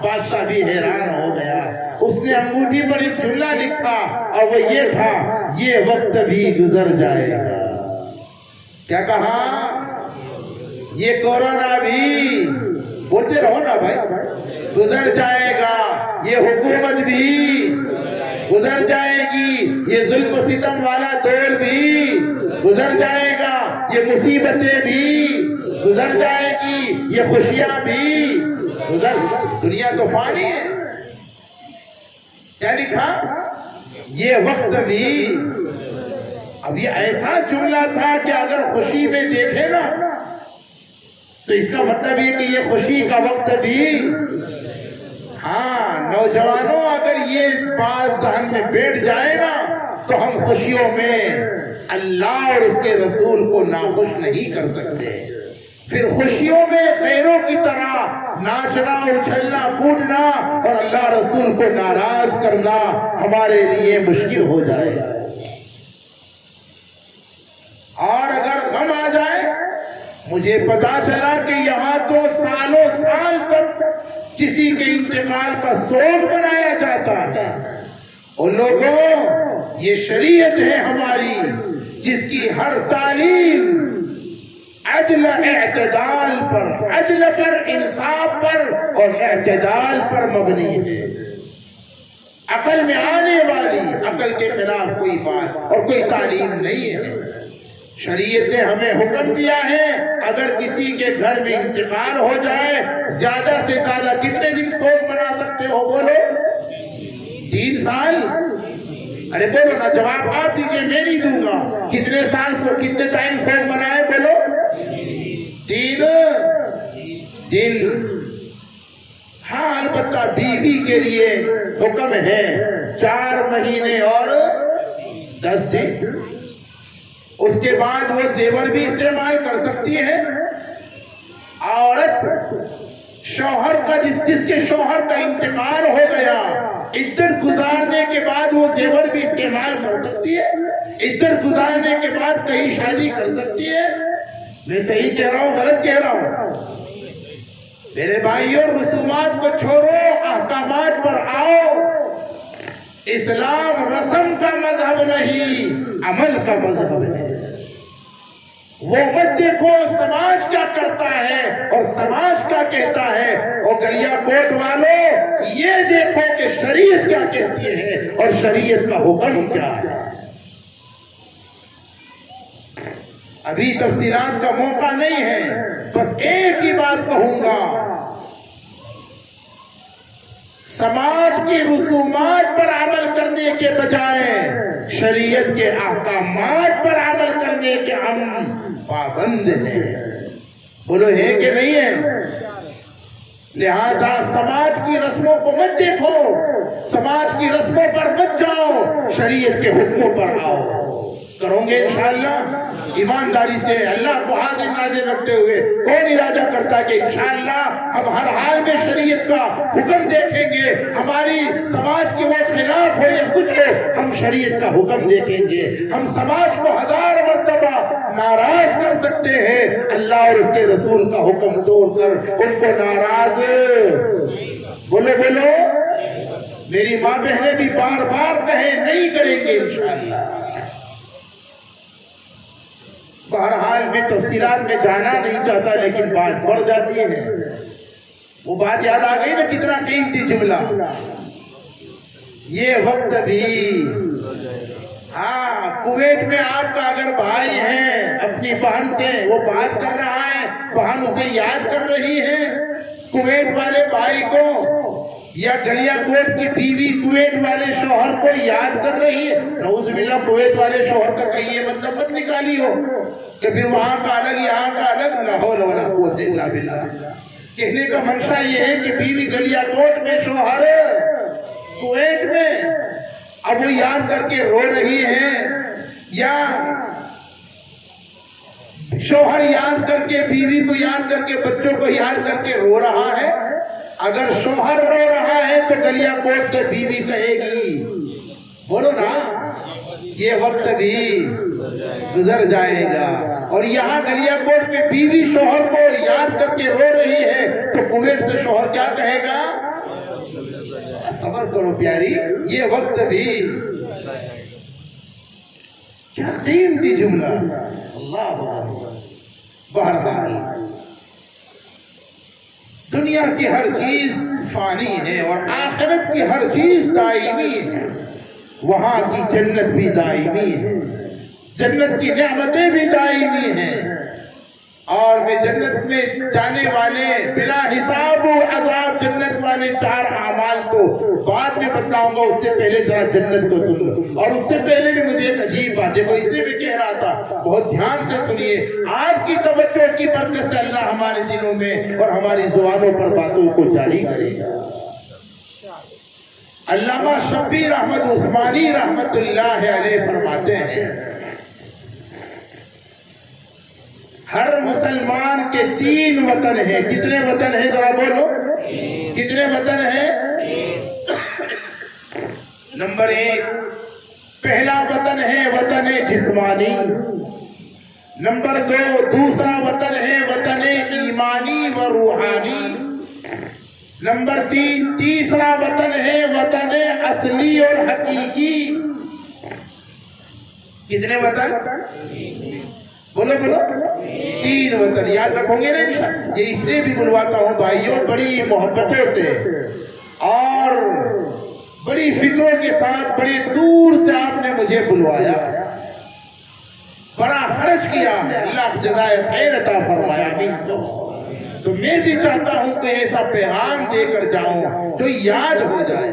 بادشاہ بھی حیران ہو گیا۔ اس نے انگوٹھی پر ایک جملہ لکھا اور وہ یہ تھا، یہ وقت بھی گزر جائے گا۔ کیا کہا؟ یہ کورونا بھی، بولتے رہو نا بھائی، گزر جائے گا، یہ حکومت بھی گزر جائے گی، یہ ظلم و ستم والا دور بھی گزر جائے گا، یہ مصیبتیں بھی گزر جائے گی، یہ خوشیاں بھی گزر۔ دنیا تو فانی ہے۔ کیا لکھا؟ یہ وقت بھی۔ اب یہ ایسا جملہ تھا کہ اگر خوشی میں دیکھے نا تو اس کا مطلب یہ کہ یہ خوشی کا وقت بھی۔ ہاں نوجوانوں، اگر یہ بات ذہن میں بیٹھ جائے نا تو ہم خوشیوں میں اللہ اور اس کے رسول کو ناخوش نہیں کر سکتے۔ پھر خوشیوں میں غیروں کی طرح ناچنا، اچھلنا، کودنا اور اللہ رسول کو ناراض کرنا ہمارے لیے مشکل ہو جائے گا۔ اور اگر غم آ جائے، مجھے پتا چلا کہ یہاں تو سالوں سال تک کسی کے انتقال کا سوگ منایا جاتا ہے۔ اور لوگوں، یہ شریعت ہے ہماری جس کی ہر تعلیم عدل اعتدال پر، عدل پر، انصاف پر اور اعتدال پر مبنی ہے۔ عقل میں آنے والی، عقل کے خلاف کوئی بات اور کوئی تعلیم نہیں ہے۔ شریعت نے ہمیں حکم دیا ہے، اگر کسی کے گھر میں انتقال ہو جائے، زیادہ سے زیادہ کتنے دن سوگ منا سکتے ہو؟ بولو 3 سال؟ ارے بولو نا، جواب آپ دیجئے، میں نہیں دوں گا۔ کتنے سال کتنے ٹائم سوگ منائے؟ بولو 3 دن۔ ہاں البتہ بیوی کے لیے حکم ہے 4 مہینے اور 10 دن۔ اس کے بعد وہ زیور بھی استعمال کر سکتی ہے۔ عورت شوہر کا، جس کے شوہر کا انتقال ہو گیا، عدت گزارنے کے بعد وہ زیور بھی استعمال کر سکتی ہے، عدت گزارنے کے بعد کہیں شادی کر سکتی ہے۔ میں صحیح کہہ رہا ہوں غلط کہہ رہا ہوں؟ میرے بھائیوں رسومات کو چھوڑو، احکامات پر آؤ۔ اسلام رسم کا مذہب نہیں، عمل کا مذہب ہے۔ وہ مت دیکھو سماج کیا کرتا ہے اور سماج کیا کہتا ہے، اور گلیا کوٹ والوں یہ دیکھو کہ شریعت کیا کہتی ہے اور شریعت کا حکم کیا ہے۔ ابھی تفصیلات کا موقع نہیں ہے، بس ایک ہی بات کہوں گا، سماج کی رسومات پر عمل کرنے کے بجائے شریعت کے احکامات پر عمل کرنے کے ہم پابند ہیں۔ بولو ہے کہ نہیں ہے؟ لہذا سماج کی رسموں کو مت دیکھو، سماج کی رسموں پر مت جاؤ، شریعت کے حکموں پر آؤ۔ کرو گے انشاءاللہ ایمانداری سے اللہ کو حاضر ناظر رکھتے ہوئے کون ارادہ کرتا کہ انشاءاللہ ہم ہر حال میں شریعت کا حکم دیکھیں گے، ہماری سماج کی وہ خلاف ہو یا کچھ ہو ہم شریعت کا حکم دیکھیں گے۔ ہم سماج کو 1000 مرتبہ ناراض کر سکتے ہیں، اللہ اور اس کے رسول کا حکم توڑ کر ان کو ناراض بولو بولو میری ماں بہنیں بھی بار بار کہیں نہیں کریں گے انشاءاللہ۔ بہرحال میں تفصیلات میں جانا نہیں چاہتا، لیکن بات بڑھ جاتی ہے۔ وہ بات یاد آ گئی نا، کتنا قیمتی جملہ، یہ وقت بھی ہاں کویت میں آپ کا اگر بھائی ہے اپنی بہن سے وہ بات کر رہا ہے، بہن اسے یاد کر رہی ہے، کویت والے بھائی کو یا گلیا کوٹ کی بیوی کویت والے شوہر کو یاد کر رہی ہے، نعوذ باللہ کویت والے شوہر کا کہیں یہ مطلب مت نکالی ہو کہ پھر وہاں کا الگ یہاں کا الگ، لا حول ولا قوت الا باللہ۔ کہنے کا منشا یہ ہے کہ بیوی گلیا کوٹ میں، شوہر کویت میں، اب وہ یاد کر کے رو رہی ہے، یا شوہر یاد کر کے بیوی کو یاد کر کے بچوں کو یاد کر کے رو رہا ہے۔ اگر شوہر رو رہا ہے تو گلیا کوٹ سے بیوی کہے گی، بولو نا یہ وقت بھی گزر جائے گا، اور یہاں گلیا کوٹ میں بیوی شوہر کو یاد کر کے رو رہی ہے تو کویت سے شوہر کیا کہے گا؟ صبر کرو پیاری، یہ وقت بھی۔ کیا قیمتی جملہ، اللہ بہرحال دنیا کی ہر چیز فانی ہے اور آخرت کی ہر چیز دائمی ہے، وہاں کی جنت بھی دائمی ہے، جنت کی نعمتیں بھی دائمی ہیں، اور میں جنت میں جانے والے بلا حساب و عذاب جنت والے 4 اعمال کو بعد میں بتاؤں گا، اس سے پہلے ذرا جنت کو سنو۔ اور اس سے پہلے بھی مجھے ایک عجیب بات ہے، وہ اس لیے بھی کہہ رہا تھا، بہت دھیان سے سنیے، آپ کی توجہ کی برکت سے اللہ ہمارے دلوں میں اور ہماری زبانوں پر باتوں کو جاری کرے گا۔ علامہ شبیر احمد عثمانی رحمت اللہ علیہ فرماتے ہیں، ہر مسلمان کے 3 وطن ہیں۔ کتنے وطن ہیں ذرا بولو، کتنے وطن ہیں؟ نمبر 1 پہلا وطن ہے وطن جسمانی، نمبر 2 دوسرا وطن ہے وطن ایمانی و روحانی، نمبر 3 تیسرا وطن ہے وطن اصلی اور حقیقی۔ کتنے وطن؟ بولو بولو 3 وطن یاد رکھو گے نا انشاءاللہ۔ یہ اس لیے بھی بلواتا ہوں بھائیوں بڑی محبتوں سے اور بڑی فکروں کے ساتھ، بڑے دور سے آپ نے مجھے بلوایا، بڑا خرچ کیا ہے، اللہ جزائے خیر عطا فرمایا۔ تو میں بھی چاہتا ہوں کہ ایسا پیغام دے کر جاؤں جو یاد ہو جائے،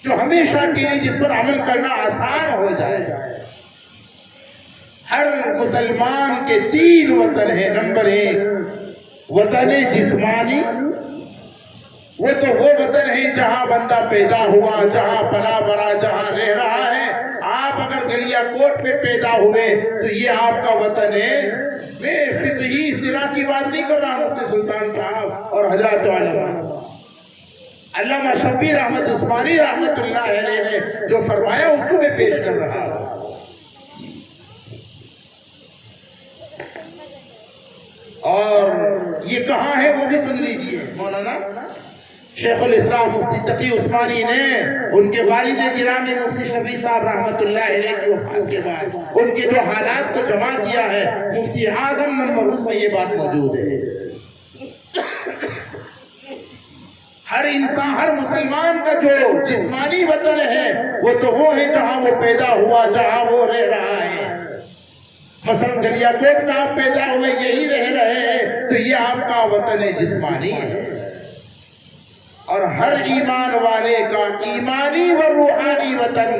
جو ہمیشہ کے لیے جس پر عمل کرنا آسان ہو جائے۔ ہر مسلمان کے 3 وطن ہیں۔ نمبر 1 وطن جسمانی، وہ تو وہ وطن ہے جہاں بندہ پیدا ہوا، جہاں پلا بڑا، جہاں رہ رہا ہے۔ آپ اگر گلیا کوٹ میں پیدا ہوئے تو یہ آپ کا وطن ہے۔ میں فقہی اصطلاح کی بات نہیں کر رہا ہوں، مفتی سلطان صاحب اور حضرات علماء، علامہ شبیر احمد عثمانی رحمت اللہ علیہ نے جو فرمایا اس کو میں پیش کر رہا ہوں۔ یہ کہاں ہے وہ بھی سن لیجئے. مولانا شیخ الاسلام مفتی تقی عثمانی نے ان کے والد گرامی مفتی شفیع صاحب رحمت اللہ علیہ کی وفات کے بعد ان کے جو حالات کو جمع کیا ہے، مفتی اعظم نمبر اس میں یہ بات موجود ہے. ہر انسان، ہر مسلمان کا جو جسمانی وطن ہے وہ تو وہ ہے جہاں وہ پیدا ہوا، جہاں وہ رہ رہا ہے. مثلا گلیا کوٹ میں آپ پیدا ہوئے، یہی رہ رہے ہیں، تو یہ آپ کا وطن جسمانی ہے. اور ہر ایمان والے کا ایمانی و روحانی وطن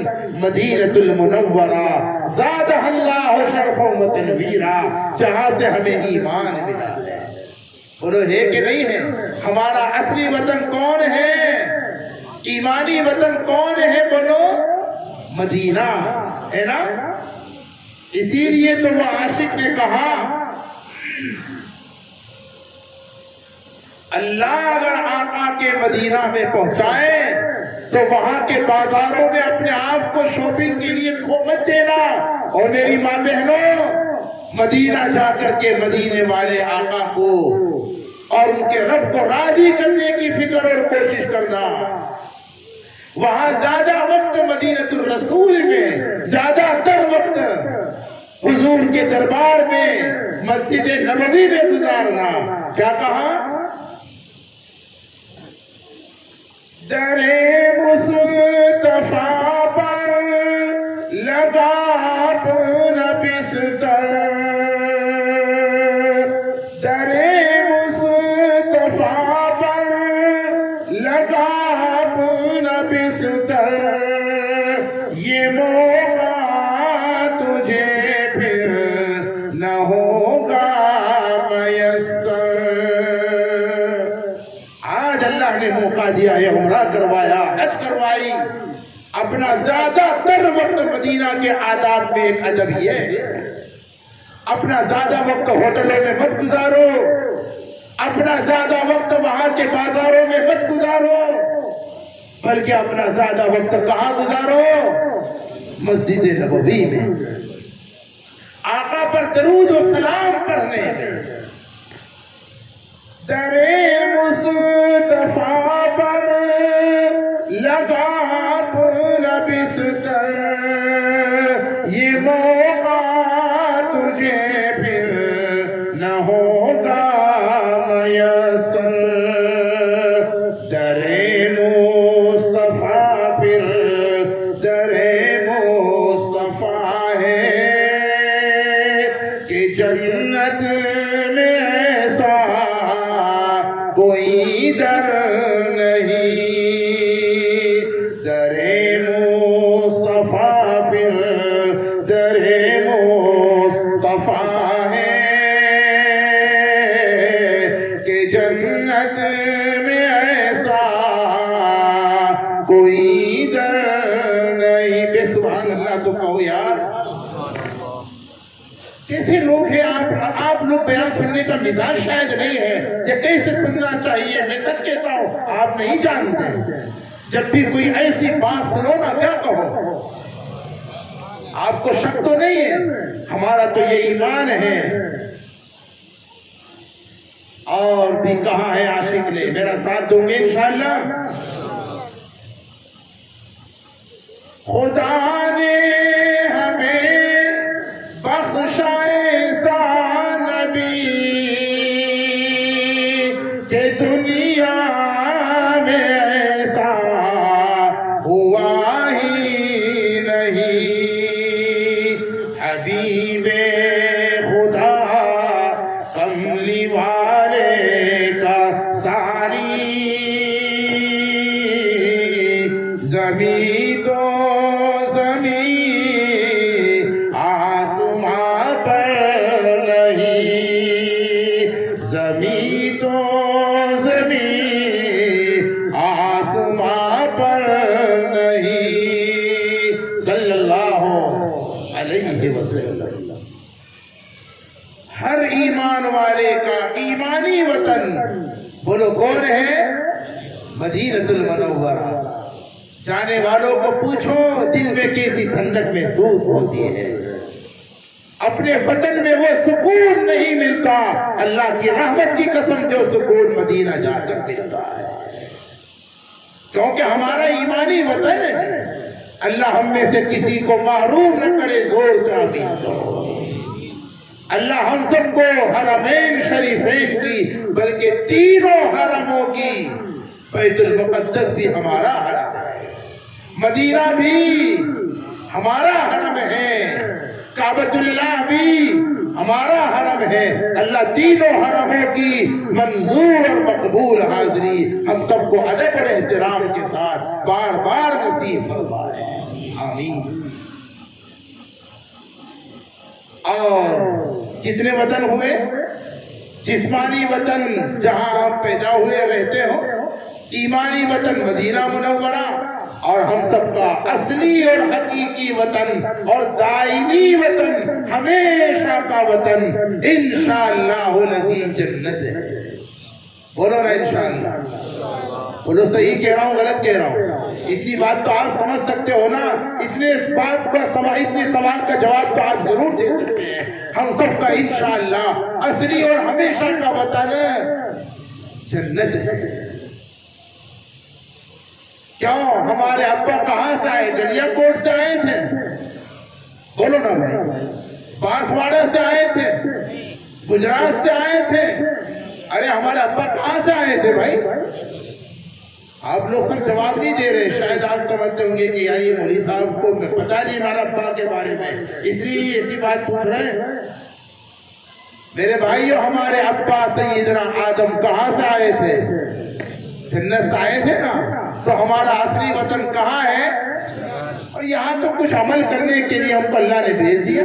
مدینۃ المنورہ زادہ اللہ شرفا و تنویرا، جہاں سے ہمیں ایمان ملا ہے. بولو ہے کہ نہیں ہے؟ ہمارا اصلی وطن کون ہے؟ ایمانی وطن کون ہے؟ بولو مدینہ ہے نا. اسی لیے تو وہ عاشق نے کہا اللہ اگر آقا کے مدینہ میں پہنچائے تو وہاں کے بازاروں میں اپنے آپ کو شاپنگ کے لیے کھو مت دینا. اور میری ماں بہنوں، مدینہ جا کر کے مدینے والے آقا کو اور ان کے رب کو راضی کرنے کی فکر اور کوشش کرنا. وہاں زیادہ وقت مدینۃ الرسول میں، زیادہ تر وقت حضور کے دربار میں، مسجد نبوی میں گزارنا. کیا کہا؟ در مصطفیٰ پر لگا اپنا بستر، در مصطفیٰ پر لگا اپنا بستر، یہ موقع تجھے پھر نہ ہوگا میسر. آج اللہ نے موقع دیا ہے، عمرہ کروایا، حج کروائی. اپنا زیادہ تر وقت مدینہ کے آداب میں ایک ادب یہ ہے، اپنا زیادہ وقت ہوٹلوں میں مت گزارو، اپنا زیادہ وقت وہاں کے بازاروں میں مت گزارو، بلکہ اپنا زیادہ وقت کہاں گزارو؟ مسجد نبوی میں، آقا پر درود و سلام پڑھنے میں. در مصطفیٰ پر لگا اپنا بستر، یہ موقع تجھے پھر نہ ہوگا میسر. در مصطفیٰ پھر در مصطفیٰ ہے کہ جنت میں ایسا کوئی در نہیں. در مصطفیٰ پھر در مصطفیٰ ہے کہ جنت میں ایسا کوئی در نہیں. بے سبحان اللہ تو کہو یار. کیسے لوگ ہیں آپ لوگ بیان سننے کا مزاج شاید نہیں ہے، یا کیسے سننا چاہیے. میں سچ کہتا ہوں آپ نہیں جانتے. جب بھی کوئی ایسی بات سنو نا، کیا کہو؟ آپ کو شک تو نہیں ہے؟ ہمارا تو یہ ایمان ہے. اور بھی کہا ہے عاشق نے، میرا ساتھ دوں گے انشاءاللہ. خدا نے ہمیں بخشا ایسا نبی کہ دنیا میں ایسا ہوا ہی نہیں. حبیب خدا کملی والے کا ساری زمین تو ہر ایمان والے کا ایمانی وطن بولو کون ہے؟ مدینۃ المنورہ. جانے والوں کو پوچھو دل میں کیسی ٹھنڈک محسوس ہوتی ہے. اپنے وطن میں وہ سکون نہیں ملتا، اللہ کی رحمت کی قسم جو سکون مدینہ جا کر ملتا ہے، کیونکہ ہمارا ایمانی وطن ہے۔ اللہ ہم میں سے کسی کو محروم نہ کرے، زور سے آمین کہو۔ اللہ ہم سب کو حرمین شریفین کی بلکہ تینوں حرموں کی، بیت المقدس بھی ہمارا حرم ہے، مدینہ بھی ہمارا حرم ہے، کعبۃ اللہ بھی ہمارا حرم ہے۔ اللہ تینوں حرموں کی منظور اور مقبول حاضری ہم سب کو ادب اور احترام کے ساتھ بار بار نصیب فرمائے، آمین۔ اور کتنے وطن ہوئے؟ جسمانی وطن جہاں آپ پیدا ہوئے رہتے ہو، ایمانی وطن مدینہ منورہ، اور ہم سب کا اصلی اور حقیقی وطن اور دائمی وطن، ہمیشہ کا وطن انشاءاللہ العزیز جنت ہے۔ بولو نا انشاءاللہ، بولو صحیح کہہ رہا ہوں غلط کہہ رہا ہوں؟ اتنی بات تو آپ سمجھ سکتے ہو نا، اتنے اس بات کا اتنے سوال کا جواب تو آپ ضرور دے سکتے ہیں۔ ہم سب کا انشاءاللہ اصلی اور ہمیشہ کا وطن جنت ہے۔ کیوں؟ ہمارے ابا کہاں سے آئے؟ گلیا کوٹ سے آئے تھے، بولو نا بھائی، بانسواڑہ سے آئے تھے، گجرات سے آئے تھے؟ ارے ہمارے ابا کہاں سے آئے تھے بھائی؟ آپ لوگ سب جواب نہیں دے رہے، شاید آپ سمجھتے ہوں گے کہ یار یہ مولوی صاحب کو پتہ نہیں ہمارا ابا کے بارے میں، اس لیے ایسی بات پوچھ رہے ہیں۔ میرے بھائیو، ہمارے ابا سیدنا آدم کہاں سے آئے تھے؟ جنت سے آئے تھے نا، تو ہمارا اصلی وطن کہاں ہے؟ اور یہاں تو کچھ عمل کرنے کے لیے ہم کو اللہ نے بھیج دیا،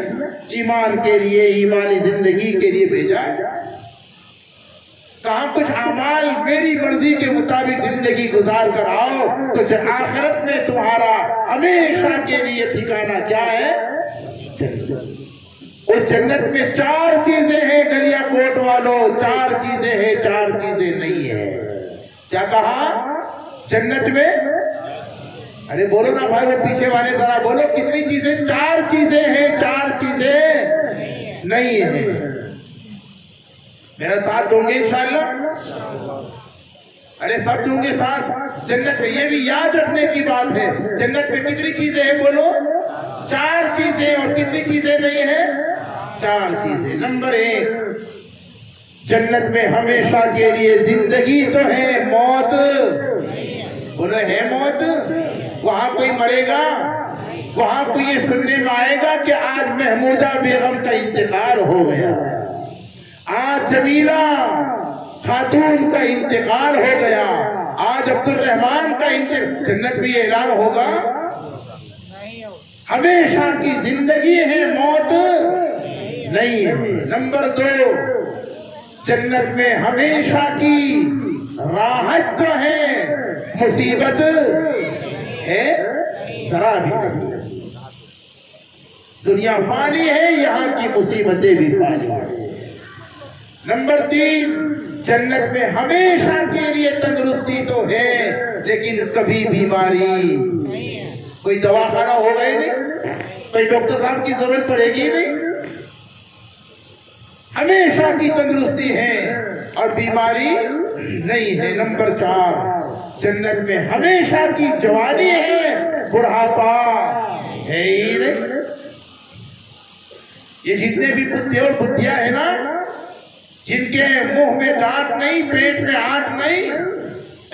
ایمان کے لیے، ایمانی زندگی کے لیے بھیجا۔ کہاں کچھ اعمال میری مرضی کے مطابق زندگی گزار کر آؤ تو آخرت میں تمہارا ہمیشہ کے لیے ٹھکانہ کیا ہے؟ جنت۔ اس جنت میں 4 چیزیں ہیں گلیا کوٹ والوں، 4 چیزیں ہیں، 4 چیزیں نہیں ہیں۔ کیا کہا؟ جنت میں، ارے بولو نا بھائی، وہ پیچھے والے ذرا بولو، کتنی چیزیں؟ 4 چیزیں ہیں، 4 چیزیں نہیں ہیں۔ میرا ساتھ دوں گے انشاءاللہ؟ ارے سب دوں گے ساتھ۔ جنت میں یہ بھی یاد رکھنے کی بات ہے، جنت میں کتنی چیزیں ہیں؟ بولو 4 چیزیں، اور کتنی چیزیں نہیں ہیں؟ 4 چیزیں۔ نمبر 1، جنت میں ہمیشہ کے لیے زندگی تو ہے، موت بولو ہے موت؟ وہاں کوئی مرے گا؟ وہاں کوئی یہ سننے میں آئے گا کہ آج محمودہ بیگم کا انتقال ہو گیا، آج جمیلہ خاتون کا انتقال ہو گیا، آج عبد الرحمان کا انتقال؟ جنت میں یہ اعلان ہوگا؟ ہمیشہ کی زندگی ہے، موت نہیں ہے۔ نمبر 2، جنت میں ہمیشہ کی راحت تو ہے، مصیبت ہے ذرا بھی نہیں۔ دنیا فانی ہے، یہاں کی مصیبتیں بھی فانی ہیں۔ نمبر 3، جنت میں ہمیشہ کے لیے تندرستی تو ہے، لیکن کبھی بیماری، کوئی دواخانہ ہوگا ہی نہیں، کوئی ڈاکٹر صاحب کی ضرورت پڑے گی نہیں، ہمیشہ کی تندرستی ہے اور بیماری نہیں ہے۔ نمبر 4، جنت میں ہمیشہ کی جوانی ہے، بڑھاپا ہے ہی نہیں۔ یہ جتنے بھی بدھے اور بدھیاں ہیں نا، جن کے منہ میں دانت نہیں، پیٹ میں آنٹ نہیں،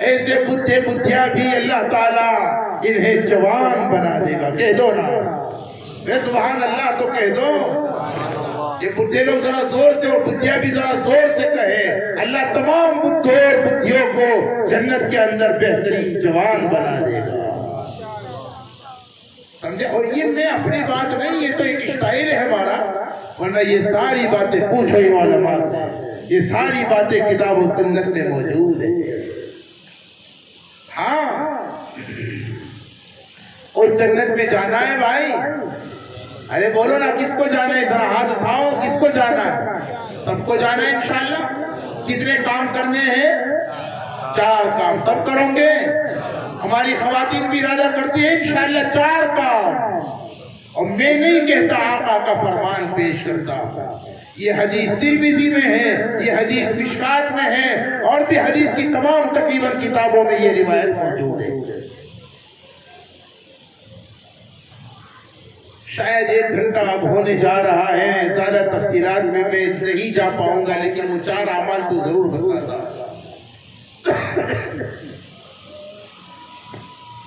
ایسے بدھے بدھیاں بھی اللہ تعالیٰ انہیں جوان بنا دے گا۔ کہہ دو نا میں سبحان اللہ تو کہہ دو۔ یہ بدھے لوگ ذرا زور سے اور بدھیاں بھی ذرا زور سے کہے، اللہ تمام بدھوں اور بدھیوں کو جنت کے اندر بہترین جوان بنا دے گا۔ سمجھے؟ اور یہ میں اپنی بات نہیں، یہ تو ایک اسٹائل ہے ہمارا، ورنہ یہ ساری باتیں پوچھو ہی علماء سے، یہ ساری باتیں کتاب و سنت میں موجود ہیں۔ ہاں اس جنت میں جانا ہے بھائی، ارے بولو نا کس کو جانا ہے؟ ذرا ہاتھ اٹھاؤ، کس کو جانا ہے؟ سب کو جانا ہے انشاءاللہ۔ کتنے کام کرنے ہیں؟ 4 کام۔ سب کروں گے؟ ہماری خواتین بھی ارادہ کرتی ہیں انشاءاللہ 4 کام، اور میں نہیں کہتا، آقا کا فرمان پیش کرتا۔ یہ حدیث ترمذی میں ہے، یہ حدیث مشکات میں ہے، اور بھی حدیث کی تمام تقریباً کتابوں میں یہ روایت موجود ہے۔ شاید 1 گھنٹہ اب ہونے جا رہا ہے، زیادہ تفصیلات میں نہیں جا پاؤں گا، لیکن وہ 4 اعمال تو ضرور بتاتا۔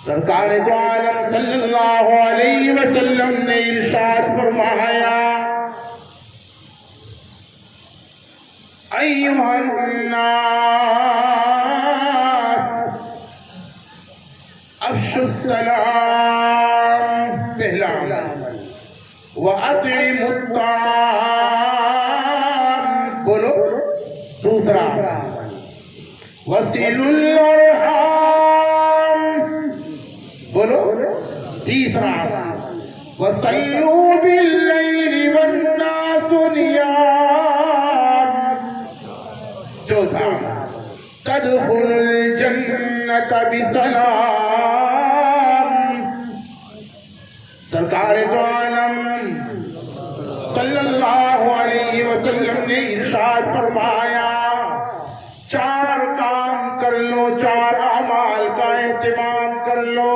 سرکار دو عالم صلی اللہ علیہ وسلم نے ارشاد فرمایا، ایھا الناس افشوا السلام، پہلا عمل، وَأَطْعِمُوا الطَّعَامَ، بولو دوسرا عمل، وَصِلُوا الْأَرْحَامَ، بولو تیسرا عمل، وَصَلُّوا بِاللَّيْلِ وَالنَّاسُ نِيَامٌ، چوتھا عمل، تَدْخُلُوا الْجَنَّةَ بِسَلَامٍ۔ سرکار دو عالم صلی اللہ علیہ وسلم نے ارشاد فرمایا، 4 کام کر لو، 4 اعمال کا اہتمام کر لو۔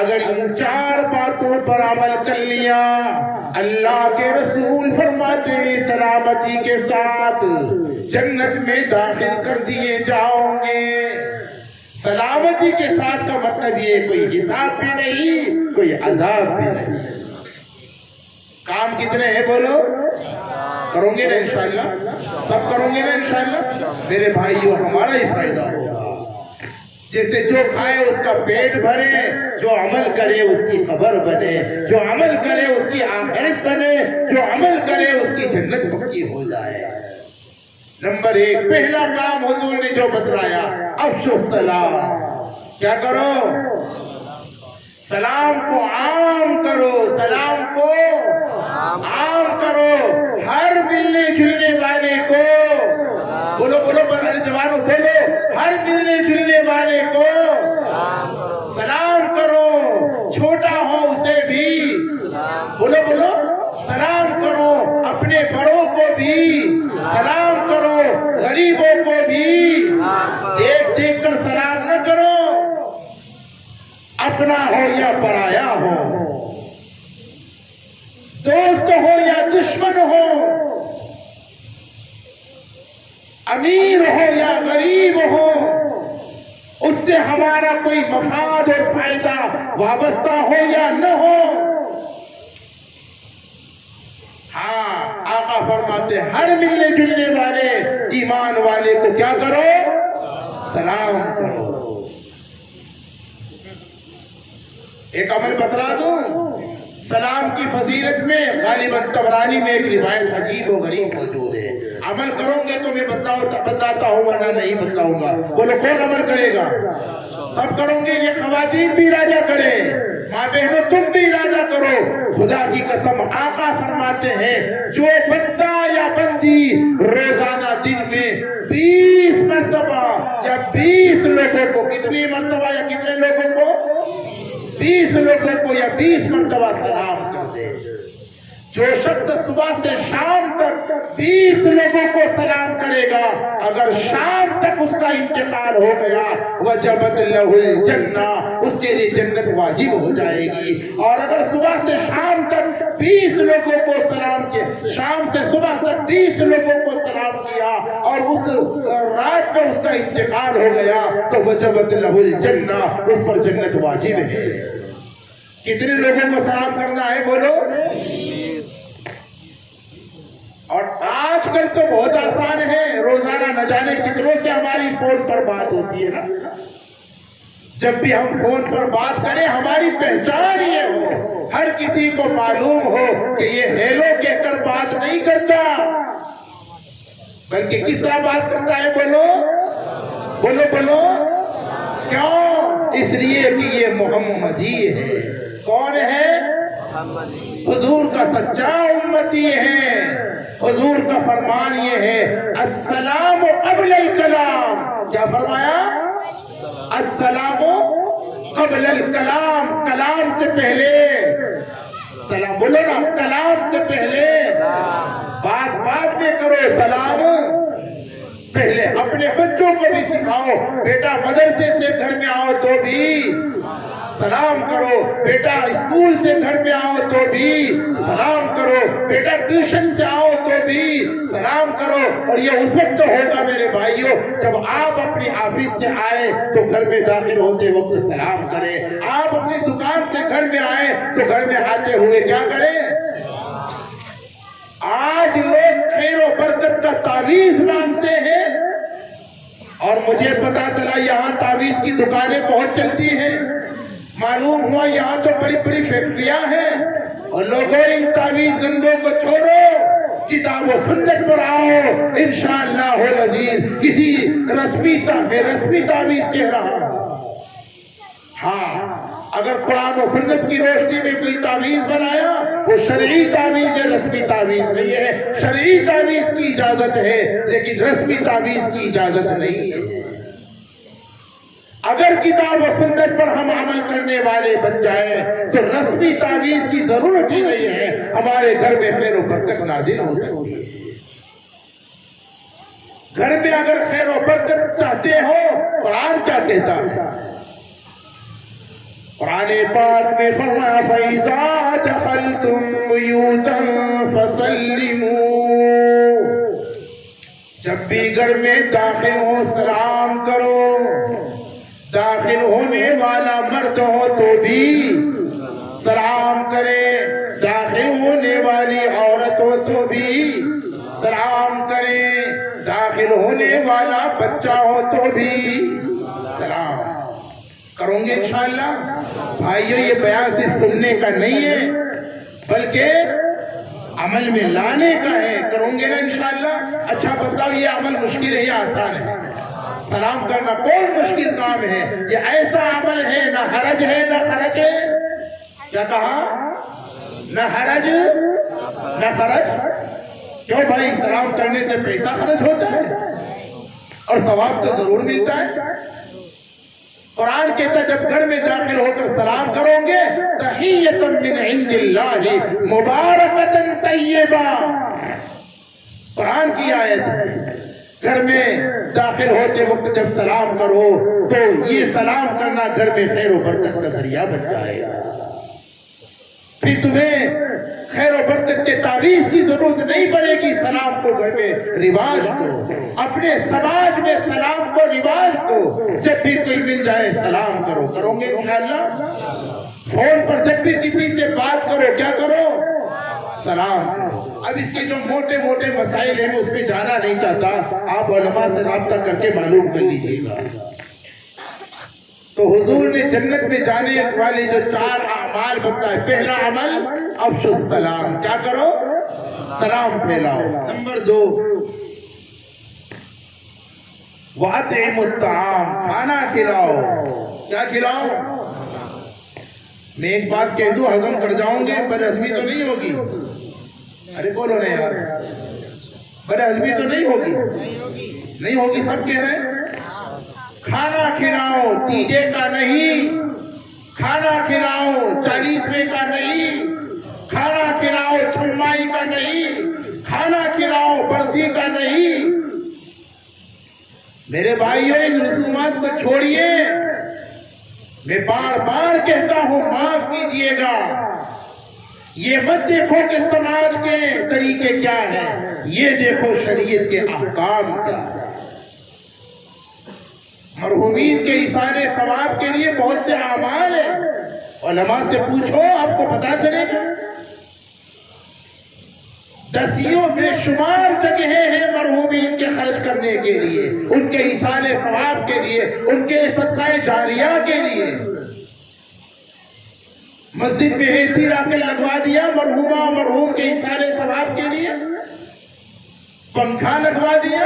اگر ان 4 باتوں پر عمل کر لیا، اللہ کے رسول فرماتے ہیں سلامتی کے ساتھ جنت میں داخل کر دیے جاؤ گے۔ سلامتی کے ساتھ کا مطلب یہ کوئی حساب بھی نہیں، کوئی عذاب بھی نہیں۔ کام کتنے ہیں بولو؟ کرو گے نا انشاءاللہ؟ سب کرو گے نا انشاءاللہ؟ میرے بھائیو، ہمارا ہی فائدہ ہوگا۔ جیسے جو کھائے اس کا پیٹ بھرے، جو عمل کرے اس کی قبر بنے، جو عمل کرے اس کی آخرت بنے، جو عمل کرے اس کی جنت پکی ہو جائے۔ نمبر 1، پہلا کام حضور نے جو بتلایا، افشوا السلام، کیا کرو؟ سلام کو عام کرو، سلام کو عام کرو۔ ہر ملنے جلنے والے کو، بولو بولو جوانو بولو، ہر ملنے جلنے والے کو سلام کرو، چھوٹا ہو اسے بھی بولو بولو سلام کرو، اپنے بڑوں کو بھی سلام کرو، غریبوں کو بھی دیکھ دیکھ کر سلام نہ کرو، اپنا ہو یا پرایا ہو، دوست ہو یا دشمن ہو، امیر ہو یا غریب ہو، اس سے ہمارا کوئی مفاد اور فائدہ وابستہ ہو یا نہ ہو۔ ہاں، آقا فرماتے ہر ملنے جلنے والے ایمان والے کو کیا کرو؟ سلام کرو۔ ایک عمل بتلا دوں، سلام کی فضیلت میں غالباً طبرانی میں ایک روایت عجیب و غریب موجود ہے۔ عمل کرو گے تو میں بتاتا ہوں، ورنہ نہیں بتاؤں گا۔ بولو کون عمل کرے گا؟ سب کرو گے؟ یہ خواتین بھی ارادہ کریں، ماں بہنوں تم بھی ارادہ کرو۔ خدا کی قسم آقا فرماتے ہیں، جو بندہ یا بندی روزانہ دن میں 20 مرتبہ یا 20 لوگوں کو، کتنی مرتبہ یا کتنے لوگوں کو؟ 20 لوگوں کو یا 20 مرتبہ سلام کر دے۔ جو شخص صبح سے شام تک 20 لوگوں کو سلام کرے گا، اگر شام تک اس کا انتقال ہو گیا، وجبت لہ الجنہ، اس کے لیے جنت واجب ہو جائے گی۔ اور اگر صبح سے شام تک 20 لوگوں کو سلام کیا، شام سے صبح تک 20 لوگوں کو سلام کیا اور اس رات میں اس کا انتقال ہو گیا، تو وجبت لہ الجنہ، اس پر جنت واجب ہے۔ کتنے لوگوں کو سلام کرنا ہے بولو؟ اور آج کل تو بہت آسان ہے، روزانہ نہ جانے کتنوں سے ہماری فون پر بات ہوتی ہے نا۔ جب بھی ہم فون پر بات کریں ہماری پہچان یہ ہو، ہر کسی کو معلوم ہو کہ یہ ہیلو کہہ کر بات نہیں کرتا، بلکہ کس طرح بات کرتا ہے بولو بولو بولو؟ کیوں؟ اس لیے کہ یہ محمدی ہے۔ کون ہے؟ حضور کا سچا امتی ہے۔ حضور کا فرمان یہ ہے، السلام قبل الکلام۔ کیا فرمایا؟ السلام قبل الکلام، کلام سے پہلے سلام بولو نا، کلام سے پہلے بات بعد میں کرو، سلام پہلے۔ اپنے بچوں کو بھی سکھاؤ، بیٹا مدرسے سے گھر میں آؤ تو بھی سلام کرو، بیٹا اسکول سے گھر میں آؤ تو بھی سلام کرو، بیٹا ٹیوشن سے آؤ تو بھی سلام کرو۔ اور یہ اس وقت ہوگا میرے بھائیوں جب آپ اپنی آفس سے آئے تو گھر میں داخل ہوتے وقت سلام کریں، آپ اپنی دکان سے گھر میں آئے تو گھر میں آتے ہوئے کیا کریں؟ آج لوگ خیر و برکت کا تعویذ مانگتے ہیں، اور مجھے پتا چلا یہاں تعویذ کی دکانیں بہت چلتی ہیں، معلوم ہوا یہاں تو بڑی بڑی فیکٹریاں ہیں۔ اور لوگوں ان تعویذ گندوں کو چھوڑو، کتاب و سنت پر آؤ، انشاءاللہ العزیز کسی رسمی تعویذ کہہ رہا ہوں۔ ہاں اگر قرآن و سنت کی روشنی میں کوئی تعویذ بنایا وہ شرعی تعویذ ہے، رسمی تعویذ نہیں ہے۔ شرعی تعویذ کی اجازت ہے لیکن رسمی تعویذ کی اجازت نہیں ہے۔ اگر کتاب و سنت پر ہم عمل کرنے والے بن جائیں تو رسمی تعویذ کی ضرورت ہی نہیں ہے، ہمارے گھر میں خیر و برکت نازل ہو سکتی ہے۔ گھر میں اگر خیر و برکت چاہتے ہو، قرآن کیا کہتا ہے؟ قرآن پاک میں فرمایا فَإِذَا دَخَلْتُمْ بُيُوتًا فَسَلِّمُوا، جب بھی گھر میں داخل ہو سلام کرو، داخل ہونے والا مرد ہو تو بھی سلام کرے، داخل ہونے والی عورت ہو تو بھی سلام کرے، داخل ہونے والا بچہ ہو تو بھی سلام کروں گے انشاءاللہ۔ بھائیو یہ بیان صرف سننے کا نہیں ہے بلکہ عمل میں لانے کا ہے، کروں گے نا انشاءاللہ۔ اچھا بتاؤ یہ عمل مشکل ہے یا آسان ہے؟ سلام کرنا کون مشکل کام ہے؟ یہ ایسا عمل ہے نہ حرج ہے نہ خرج ہے۔ کیا کہا؟ نہ حرج نہ خرج۔ کیوں بھائی؟ سلام کرنے سے پیسہ خرچ ہوتا ہے اور ثواب تو ضرور ملتا ہے۔ قرآن کہتا ہے جب گھر میں داخل ہو کر سلام کرو گے تحیۃ من عند اللہ مبارکۃ طیبہ، قرآن کی آیت ہے۔ گھر میں داخل ہوتے وقت جب سلام کرو تو یہ سلام کرنا گھر میں خیر و برکت کا ذریعہ بن جائے گا۔ پھر تمہیں خیر و برکت کے تعویذ کی ضرورت نہیں پڑے گی، سلام کو گھر میں رواج دو، اپنے سماج میں سلام کو رواج دو۔ جب بھی کوئی مل جائے سلام کرو، کرو گے انشاءاللہ۔ فون پر جب بھی کسی سے بات کرو کیا کرو؟ سلام کرو۔ اب اس کے جو موٹے موٹے مسائل ہیں اس میں جانا نہیں چاہتا، آپ علماء سے رابطہ کر کے معلوم کر لیجیے گا۔ تو حضور نے جنت میں جانے والے جو 4 اعمال بتائے، پہلا عمل افشو السلام، کیا کرو؟ سلام پھیلاؤ۔ نمبر 2 وَأَطْعِمُوا الطَّعَامَ، کھانا کھلاؤ۔ کیا کھلاؤ؟ میں ایک بات کہہ دوں، ہضم کر جاؤں گے، بدہضمی تو نہیں ہوگی؟ ارے بولو نا یار، بدہضمی تو نہیں ہوگی؟ نہیں ہوگی، سب کہہ رہے ہیں کھانا کھلاؤ، تیجے کا نہیں، کھانا کھلاؤ 40ویں کا نہیں، کھانا کھلاؤ چھمائی کا نہیں، کھانا کھلاؤ برسی کا نہیں۔ میرے بھائیوں ان رسومات کو چھوڑیے، میں بار بار کہتا ہوں معاف کیجئے گا، یہ مت دیکھو کہ سماج کے طریقے کیا ہیں، یہ دیکھو شریعت کے احکام کیا ہیں۔ مرحومین کے ایثار ثواب کے لیے بہت سے اعمال ہیں، علماء سے پوچھو آپ کو پتا چلے گا۔ دسیوں بے شمار جگہیں ہیں مرحومین کے خرچ کرنے کے لیے، ان کے ایثار ثواب کے لیے، ان کے صدقہ جاریہ کے لیے۔ مسجد میں اے سی لا کے لگوا دیا مرحومہ مرحوم کے ایثار ثواب کے لیے، پنکھا لگوا دیا،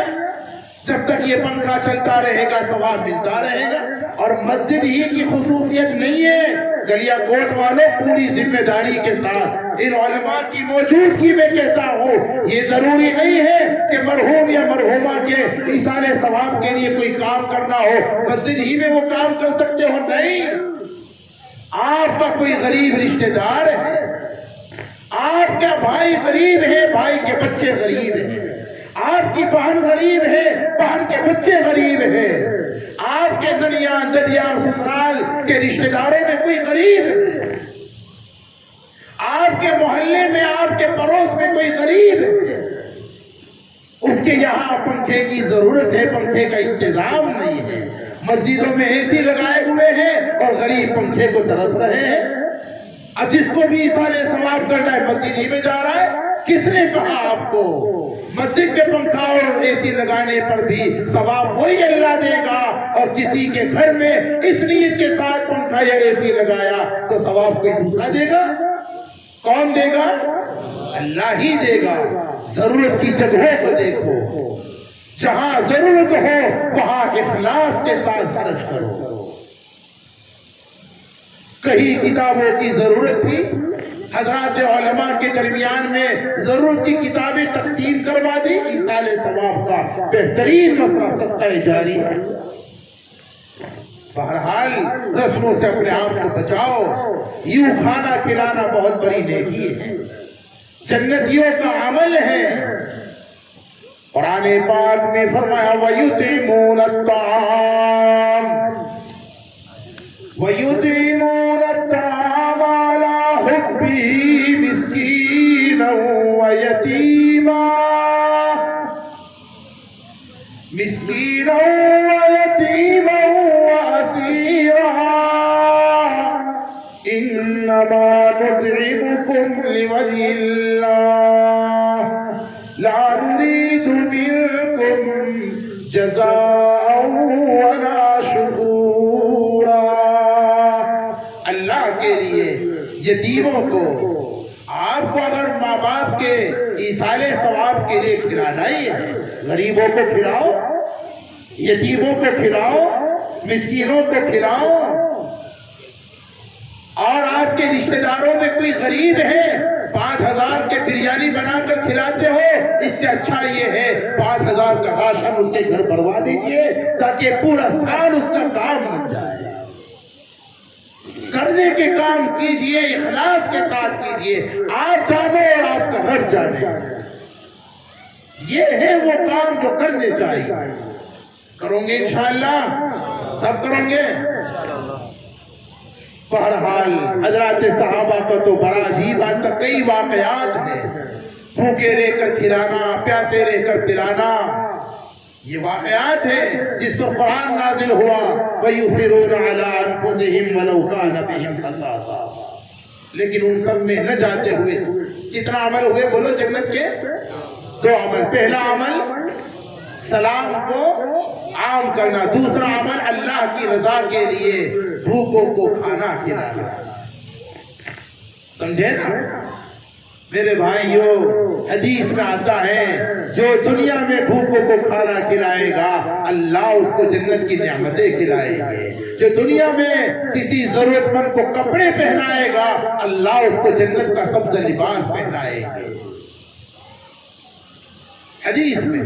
جب تک یہ پنکھا چلتا رہے گا ثواب ملتا رہے گا۔ اور مسجد ہی کی خصوصیت نہیں ہے، گلیا کوٹ والوں پوری ذمہ داری کے ساتھ ان علماء کی موجودگی میں کہتا ہوں، یہ ضروری نہیں ہے کہ مرحوم یا مرحومہ کے ایثار ثواب کے لیے کوئی کام کرنا ہو مسجد ہی میں وہ کام کر سکتے ہو، نہیں، آپ کا کوئی غریب رشتہ دار ہے؟ آپ کا بھائی غریب ہے، بھائی کے بچے غریب ہیں، آپ کی بہن غریب ہے، بہن کے بچے غریب ہیں، آپ کے دنیا سسرال کے رشتہ داروں میں کوئی غریب ہے، آپ کے محلے میں، آپ کے پڑوس میں کوئی غریب ہے، اس کے یہاں پنکھے کی ضرورت ہے، پنکھے کا انتظام نہیں ہے، مسجدوں میں اے سی لگائے ہوئے ہیں اور غریب پنکھے کو ترس رہے ہیں۔ اب جس کو بھی ایصال ثواب کرنا ہے مسجد ہی میں جا رہا ہے۔ کس نے کہا آپ کو مسجد میں پنکھا اور اے سی لگانے پر بھی ثواب وہی اللہ دے گا، اور کسی کے گھر میں اس نیت کے ساتھ پنکھا یا اے سی لگایا تو ثواب کوئی دوسرا دے گا؟ کون دے گا؟ اللہ ہی دے گا۔ ضرورت کی جگہوں کو دیکھو، جہاں ضرورت ہو وہاں اخلاص کے ساتھ خرچ کرو۔ کہیں کتابوں کی ضرورت تھی، حضرات علماء کے درمیان میں ضرورت کی کتابیں تقسیم کروا دی، ایصال ثواب کا بہترین مسئلہ صدقہ جاری ہے۔ بہرحال رسموں سے اپنے آپ کو بچاؤ۔ یوں کھانا کھلانا بہت بڑی نیکی ہے، جنتیوں کا عمل ہے۔ قرآن پاک میں فرمایا وَيُطْعِمُونَ الطَّعَامَ وَيُطْعِمُونَ الطَّعَامَ عَلَى حُبِّهِ مِسْكِينًا وَيَتِيمًا وَأَسِيرًا إِنَّمَا نُطْعِمُكُمْ لِوَجْهِ اللَّهِ لا نريد منكم جزاء ولا شكورا۔ اللہ کے لیے یتیموں کو، آپ کو اگر ماں باپ کے ایصال ثواب کے لیے کھلانا ہی ہے، غریبوں کو کھلاؤ، یتیموں کو کھلاؤ، مسکینوں کو کھلاؤ۔ اور آپ کے رشتہ داروں میں کوئی غریب ہے، 5,000 کے بریانی بنا کر کھلاتے ہو، اس سے اچھا یہ ہے 5,000 کا راشن اس کے گھر بھروا دیجیے تاکہ پورا سال اس کا کام بن جائے۔ کرنے کے کام کیجئے، اخلاص کے ساتھ کیجئے، آپ جانے اور آپ کا گھر جانے۔ یہ ہے وہ کام جو کرنے چاہیے۔ کرو گے انشاءاللہ؟ سب کرو گے؟ بہرحال حضرات صحابہ کا تو بڑا عجیب آج تک کئی واقعات ہیں، بھوکے رہ کر کھلانا، پیاسے رہ کر پلانا، یہ واقعات ہیں جس پر قرآن نازل ہوا وَيُؤْثِرُونَ عَلَىٰ أَنفُسِهِمْ وَلَوْ كَانَ بِهِمْ خَصَاصَةٌ۔ لیکن ان سب میں نہ جاتے ہوئے کتنا عمل ہوئے بولو جنت کے؟ 2 عمل۔ پہلا عمل سلام کو عام کرنا، دوسرا عمل اللہ کی رضا کے لیے بھوکوں کو کھانا کھلانا۔ سمجھے نا میرے بھائیو؟ حدیث میں آتا ہے جو دنیا میں بھوکوں کو کھانا کھلائے گا اللہ اس کو جنت کی نعمتیں کھلائے گے، جو دنیا میں کسی ضرورت مند کو کپڑے پہنائے گا اللہ اس کو جنت کا سبز لباس پہنائے گے۔ حدیث میں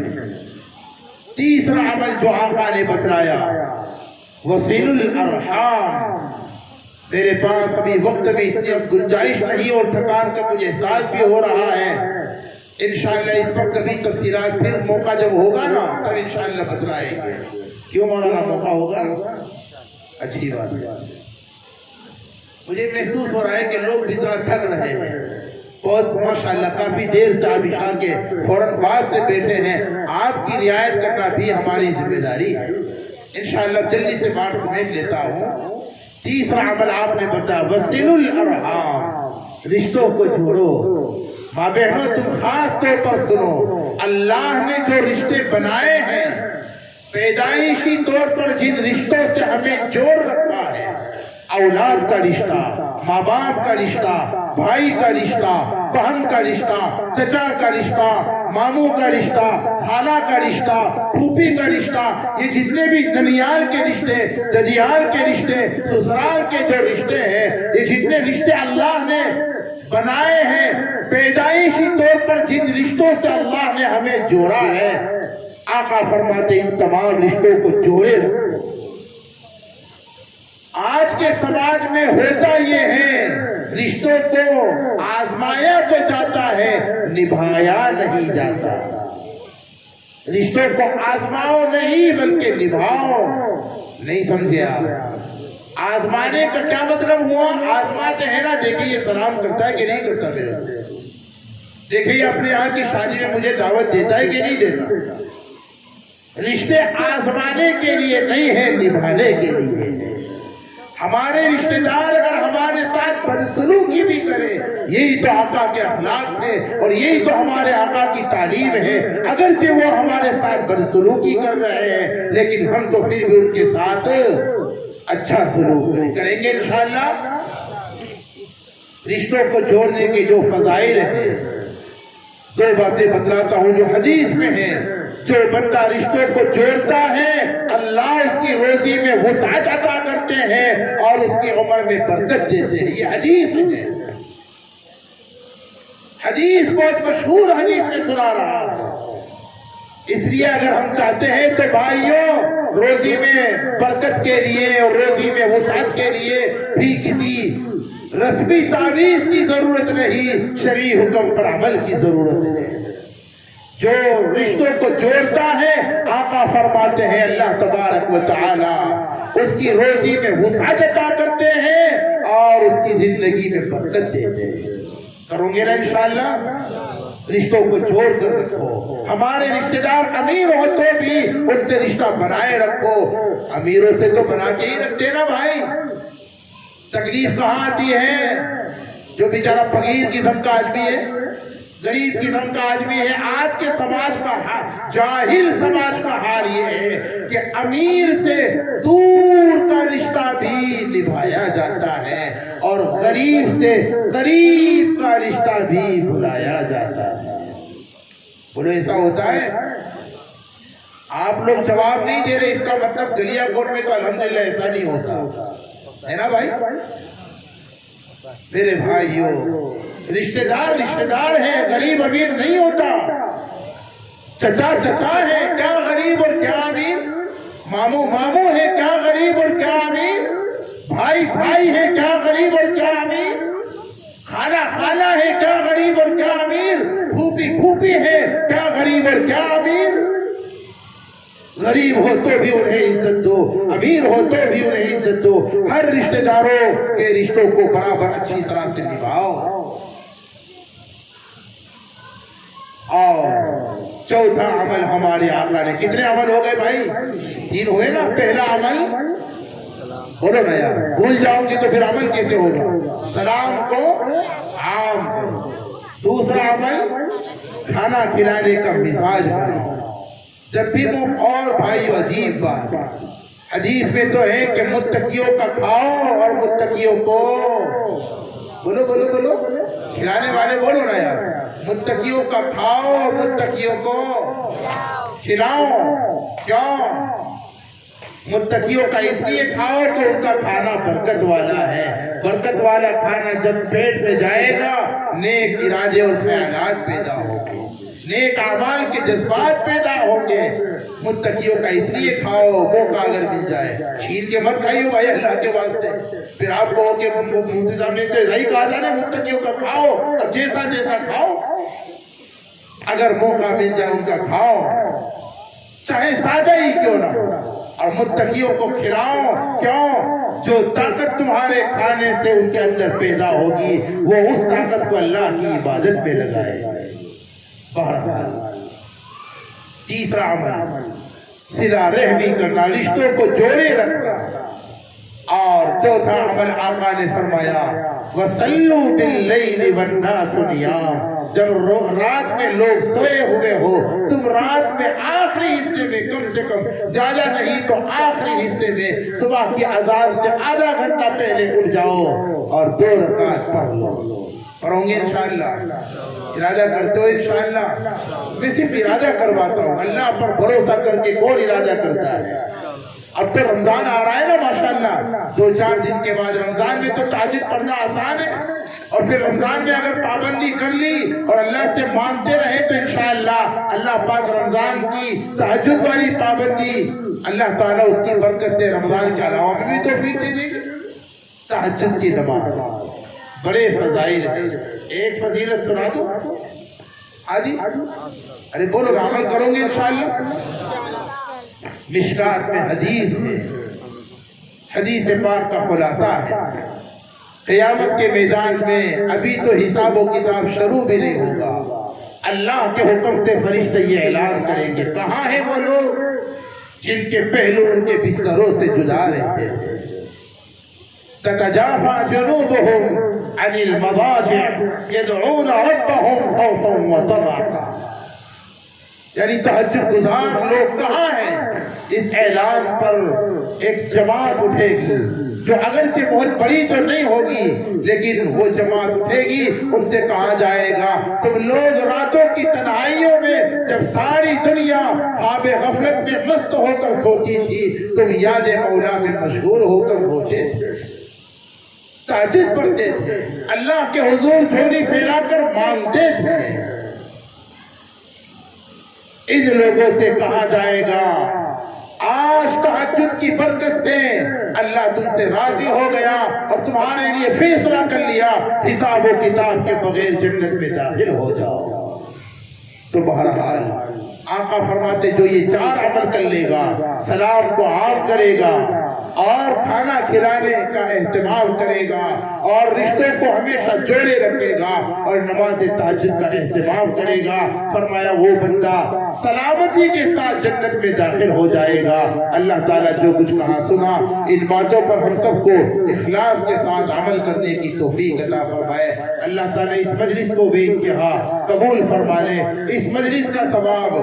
تیسرا عمل جو آقا نے بتلایا وصل الارحام۔ میرے پاس ابھی وقت میں اتنی اب گنجائش نہیں اور تھکان کا مجھے احساس بھی ہو رہا ہے، انشاءاللہ اس پر کبھی تفصیلات پھر موقع جب ہوگا نا تب انشاءاللہ بتلائیں گے۔ کیوں مولانا موقع ہوگا؟ اچھی بات ہے۔ مجھے محسوس ہو رہا ہے کہ لوگ بھی ذرا تھک رہے ہیں، بہت ماشاءاللہ کافی دیر سے آپ عشاء کے فوراً بعد سے بیٹھے ہیں، آپ کی رعایت کرنا بھی ہماری ذمہ داری ہے۔ انشاءاللہ جلدی سے بات سمیٹ لیتا ہوں۔ تیسرا عمل آپ نے بتایا وصل الارحام، رشتوں کو جوڑو۔ ماں بہنوں تم خاص طور پر سنو، اللہ نے جو رشتے بنائے ہیں پیدائشی طور پر جن رشتوں سے ہمیں جوڑ رکھا ہے، اولاد کا رشتہ، ماں باپ کا رشتہ، بھائی کا رشتہ، بہن کا رشتہ، چچا کا رشتہ، ماموں کا رشتہ، خالہ کا رشتہ، پھوپھی کا رشتہ، یہ جتنے بھی ننیال کے رشتے، ددیال کے رشتے، سسرال کے جو رشتے ہیں، یہ جتنے رشتے اللہ نے بنائے ہیں پیدائشی طور پر جن رشتوں سے اللہ نے ہمیں جوڑا ہے، آقا فرماتے ان تمام رشتوں کو جوڑے رکھو۔ آج کے سماج میں ہوتا یہ ہے، رشتوں کو آزمایا تو جاتا ہے، نبھایا نہیں جاتا۔ رشتوں کو آزماؤ نہیں بلکہ نبھاؤ۔ نہیں سمجھے آپ؟ آزمانے کا کیا مطلب ہوا؟ آزماتے ہیں نا، دیکھیں یہ سلام کرتا ہے کہ نہیں کرتا میرا، دیکھیں یہ اپنے یہاں کی شادی میں مجھے دعوت دیتا ہے کہ نہیں دیتا۔ رشتے آزمانے کے لیے نہیں ہیں، نبھانے کے لیے۔ ہمارے رشتے دار اگر ہمارے ساتھ بدسلوکی بھی کرے، یہی تو آقا کے اخلاق ہے اور یہی تو ہمارے آقا کی تعلیم ہے۔ اگرچہ وہ ہمارے ساتھ بدسلوکی کر رہے ہیں لیکن ہم تو پھر بھی ان کے ساتھ اچھا سلوک کریں گے انشاءاللہ۔ رشتوں کو جوڑنے کے جو فضائل ہیں، دو باتیں بتلاتا ہوں جو حدیث میں ہیں۔ جو بندہ رشتوں کو جوڑتا ہے اللہ اس کی روزی میں وسعت عطا کرتے ہیں اور اس کی عمر میں برکت دیتے ہیں، یہ حدیث ہے۔ حدیث بہت مشہور حدیث میں سنا رہا ہے، اس لیے اگر ہم چاہتے ہیں تو بھائیوں روزی میں برکت کے لیے اور روزی میں وسعت کے لیے بھی کسی رسمی تعویذ کی ضرورت نہیں، شرعی حکم پر عمل کی ضرورت ہے۔ جو رشتوں کو جوڑتا ہے آقا فرماتے ہیں اللہ تبارک و تعالی اس کی روزی میں وسعت عطا کرتے ہیں اور اس کی زندگی میں برکت دیتے ہیں۔ کرو گے نا انشاءاللہ؟ رشتوں کو جوڑ کر رکھو۔ ہمارے رشتہ دار امیر ہو تو بھی ان سے رشتہ بنائے رکھو۔ امیروں سے تو بنا کے ہی رکھتے نا بھائی۔ تکلیف کہاں آتی ہے؟ جو بیچارہ فقیر قسم کا آدمی ہے، غریب قسم کا آدمی ہے، آج کے سماج کا جاہل سماج کا حال یہ ہے کہ امیر سے دور کا رشتہ بھی نبھایا جاتا ہے اور غریب سے غریب کا رشتہ بھی بھلایا جاتا ہے۔ بولو ایسا ہوتا ہے؟ آپ لوگ جواب نہیں دے رہے، اس کا مطلب گلیا کوٹ میں تو الحمدللہ ایسا نہیں ہوتا ہے نا بھائی؟ میرے بھائیوں رشتہ دار ہے، غریب امیر نہیں ہوتا۔ چچا ہے کیا غریب اور کیا امیر؟ ماموں ہے کیا غریب اور کیا امیر؟ بھائی ہے کیا غریب اور کیا امیر؟ خالہ ہے کیا غریب اور کیا امیر؟ پھوپھی ہے کیا غریب اور کیا امیر؟ غریب ہو تو بھی انہیں عزت دو، امیر ہو تو بھی انہیں عزت دو۔ ہر رشتہ داروں کے رشتوں کو برابر اچھی طرح سے نبھاؤ۔ اور چوتھا عمل ہمارے آقا نے، کتنے عمل ہو گئے بھائی؟ 3 ہوئے نا۔ پہلا عمل بولو نا یار، بھول جاؤ گے تو پھر عمل کیسے ہوگا؟ سلام کو عام کرو۔ دوسرا عمل کھانا کھلانے کا مزاج بناؤ۔ جب بھی اور بھائی عجیب بات، حدیث میں تو ہے کہ متقیوں کا کھاؤ اور متقیوں کو بولو کھلانے والے بولو نا یار، متقیوں کا کھاؤ اور متقیوں کو کھلاؤ۔ کیوں؟ متقیوں کا اس لیے کھاؤ کہ ان کا کھانا برکت والا ہے۔ برکت والا کھانا جب پیٹ میں جائے گا نیک ارادے اور خیالات پیدا ہوں گے، نیک اعمال کے جذبات پیدا ہوں گے۔ متقیوں کا اس لیے کھاؤ، موقع اگر مل جائے چھین کے مت کھائیو بھائی اللہ کے واسطے۔ پھر آپ کہو کہ مفتی صاحب نے تو صحیح کہا تھا نا متقیوں کا کھاؤ، اب جیسا کھاؤ۔ اگر موقع مل جائے ان کا کھاؤ، چاہے سادہ ہی کیوں نہ ہو، اور متقیوں کو کھلاؤ۔ کیوں؟ جو طاقت تمہارے کھانے سے ان کے اندر پیدا ہوگی وہ اس طاقت کو اللہ کی عبادت میں لگائے۔ تیسرا عمل صلہ رحمی کرنا، رشتوں کو جوڑے رکھنا۔ اور چوتھا عمل آقا نے فرمایا وَصَلُّوا بِاللَّيْلِ وَالنَّاسُ نِيَامٌ، جب رات میں لوگ سوئے ہوئے ہو تم رات میں آخری حصے میں کم سے کم، زیادہ نہیں تو آخری حصے میں صبح کی اذان سے آدھا گھنٹہ پہلے اٹھ جاؤ اور 2 رکعت پڑھ لو۔ پڑھوں گے انشاءاللہ؟ ارادہ کرتے ہو انشاءاللہ؟ میں صرف ارادہ کرواتا ہوں، اللہ پر بھروسہ کر کے کون ارادہ کرتا ہے؟ اب تو رمضان آ رہا ہے نا ماشاءاللہ، 2-4 دن کے بعد رمضان میں تو تہجد پڑھنا آسان ہے، اور پھر رمضان میں اگر پابندی کر لی اور اللہ سے مانتے رہے تو انشاءاللہ اللہ پاک رمضان کی تہجد والی پابندی اللہ تعالیٰ اس کی برکت سے رمضان کے علاوہ میں بھی توفیق دے دیں گے۔ تہجد کی نماز بڑے فضائل ہیں. ایک فضیلت سنا دو آجی. ارے بولو عمل کرو گے انشاءاللہ. مشکات میں حدیث ہے، حدیث پاک کا خلاصہ ہے. قیامت کے میدان میں ابھی تو حساب و کتاب شروع بھی نہیں ہوگا، اللہ کے حکم سے فرشتے یہ اعلان کریں گے کہاں ہیں وہ لوگ جن کے پہلو ان کے بستروں سے جدا رہتے ہیں. تتجافى جنوبهم عن المضاجع يدعون ربهم خوفا وطمعا. یعنی تہجد گزار لوگ کہاں ہیں؟ اس اعلان پر ایک جماعت اٹھے گی جو اگرچہ بہت بڑی تو نہیں ہوگی لیکن وہ جماعت اٹھے گی. ان سے کہا جائے گا تم لوگ راتوں کی تنہائیوں میں جب ساری دنیا خواب غفلت میں مست ہو کر سوتی تھی تم یاد مولا میں مشغول ہو کر روتے تھے، تہجد پڑھتے تھے، اللہ کے حضور جھولی پھیلا کر مانگتے تھے. ان لوگوں سے کہا جائے گا آج تہجد کی برکت سے اللہ تم سے راضی ہو گیا اور تمہارے لیے فیصلہ کر لیا حساب و کتاب کے بغیر جنت میں داخل ہو جاؤ. تو بہرحال آقا فرماتے جو یہ چار عمل کر لے گا، سلام کو عام کرے گا اور کھانا کھلانے کا اہتمام کرے گا اور رشتوں کو ہمیشہ جوڑے رکھے گا اور نماز تہجد کا اہتمام کرے گا، فرمایا وہ بندہ سلامتی کے ساتھ جنت میں داخل ہو جائے گا. اللہ تعالیٰ جو کچھ کہا سنا ان باتوں پر ہم سب کو اخلاص کے ساتھ عمل کرنے کی توفیق عطا فرمائے. اللہ تعالیٰ اس مجلس کو بے انتہا قبول فرما لے. اس مجلس کا ثواب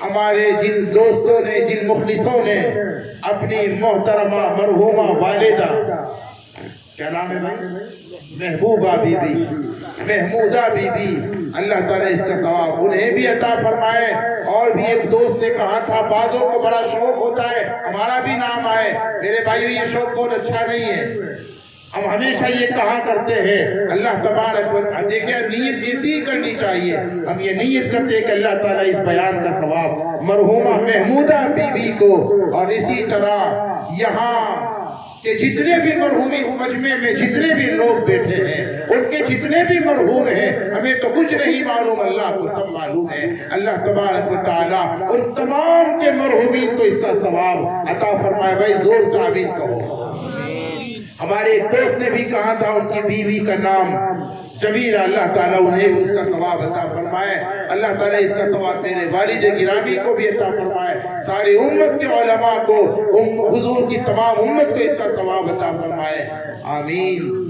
ہمارے جن دوستوں نے، جن مخلصوں نے اپنی محترمہ مرحومہ والدہ، کیا نام ہے بھائی، محبوبہ بی بی، محمودہ بی بی، اللہ تعالیٰ اس کا ثواب انہیں بھی عطا فرمائے. اور بھی ایک دوست نے کہا تھا بعضوں کو بڑا شوق ہوتا ہے ہمارا بھی نام آئے. میرے بھائیو یہ شوق بہت اچھا نہیں ہے. ہم ہمیشہ یہ کہا کرتے ہیں اللہ تبارک و تعالیٰ، دیکھیں نیت ایسی کرنی چاہیے. ہم یہ نیت کرتے ہیں کہ اللہ تعالیٰ اس بیان کا ثواب مرحومہ محمودہ بی بی کو اور اسی طرح یہاں کہ جتنے بھی مرحوم اس مجمع میں جتنے بھی لوگ بیٹھے ہیں ان کے جتنے بھی مرحوم ہیں، ہمیں تو کچھ نہیں معلوم، اللہ کو سب معلوم ہے. اللہ تبارک و تعالیٰ ان تمام کے مرحومین کو اس کا ثواب عطا فرمائے. بھائی زور سے آمین کہو. ہمارے ایک دوست نے بھی کہا تھا ان کی بیوی کا نام جمیلہ، اللہ تعالیٰ انہیں اس کا ثواب عطا فرمائے. اللہ تعالیٰ اس کا ثواب میرے والد گرامی کو بھی عطا فرمائے. ساری امت کے علماء کو، حضور کی تمام امت کو اس کا ثواب عطا فرمائے. آمین.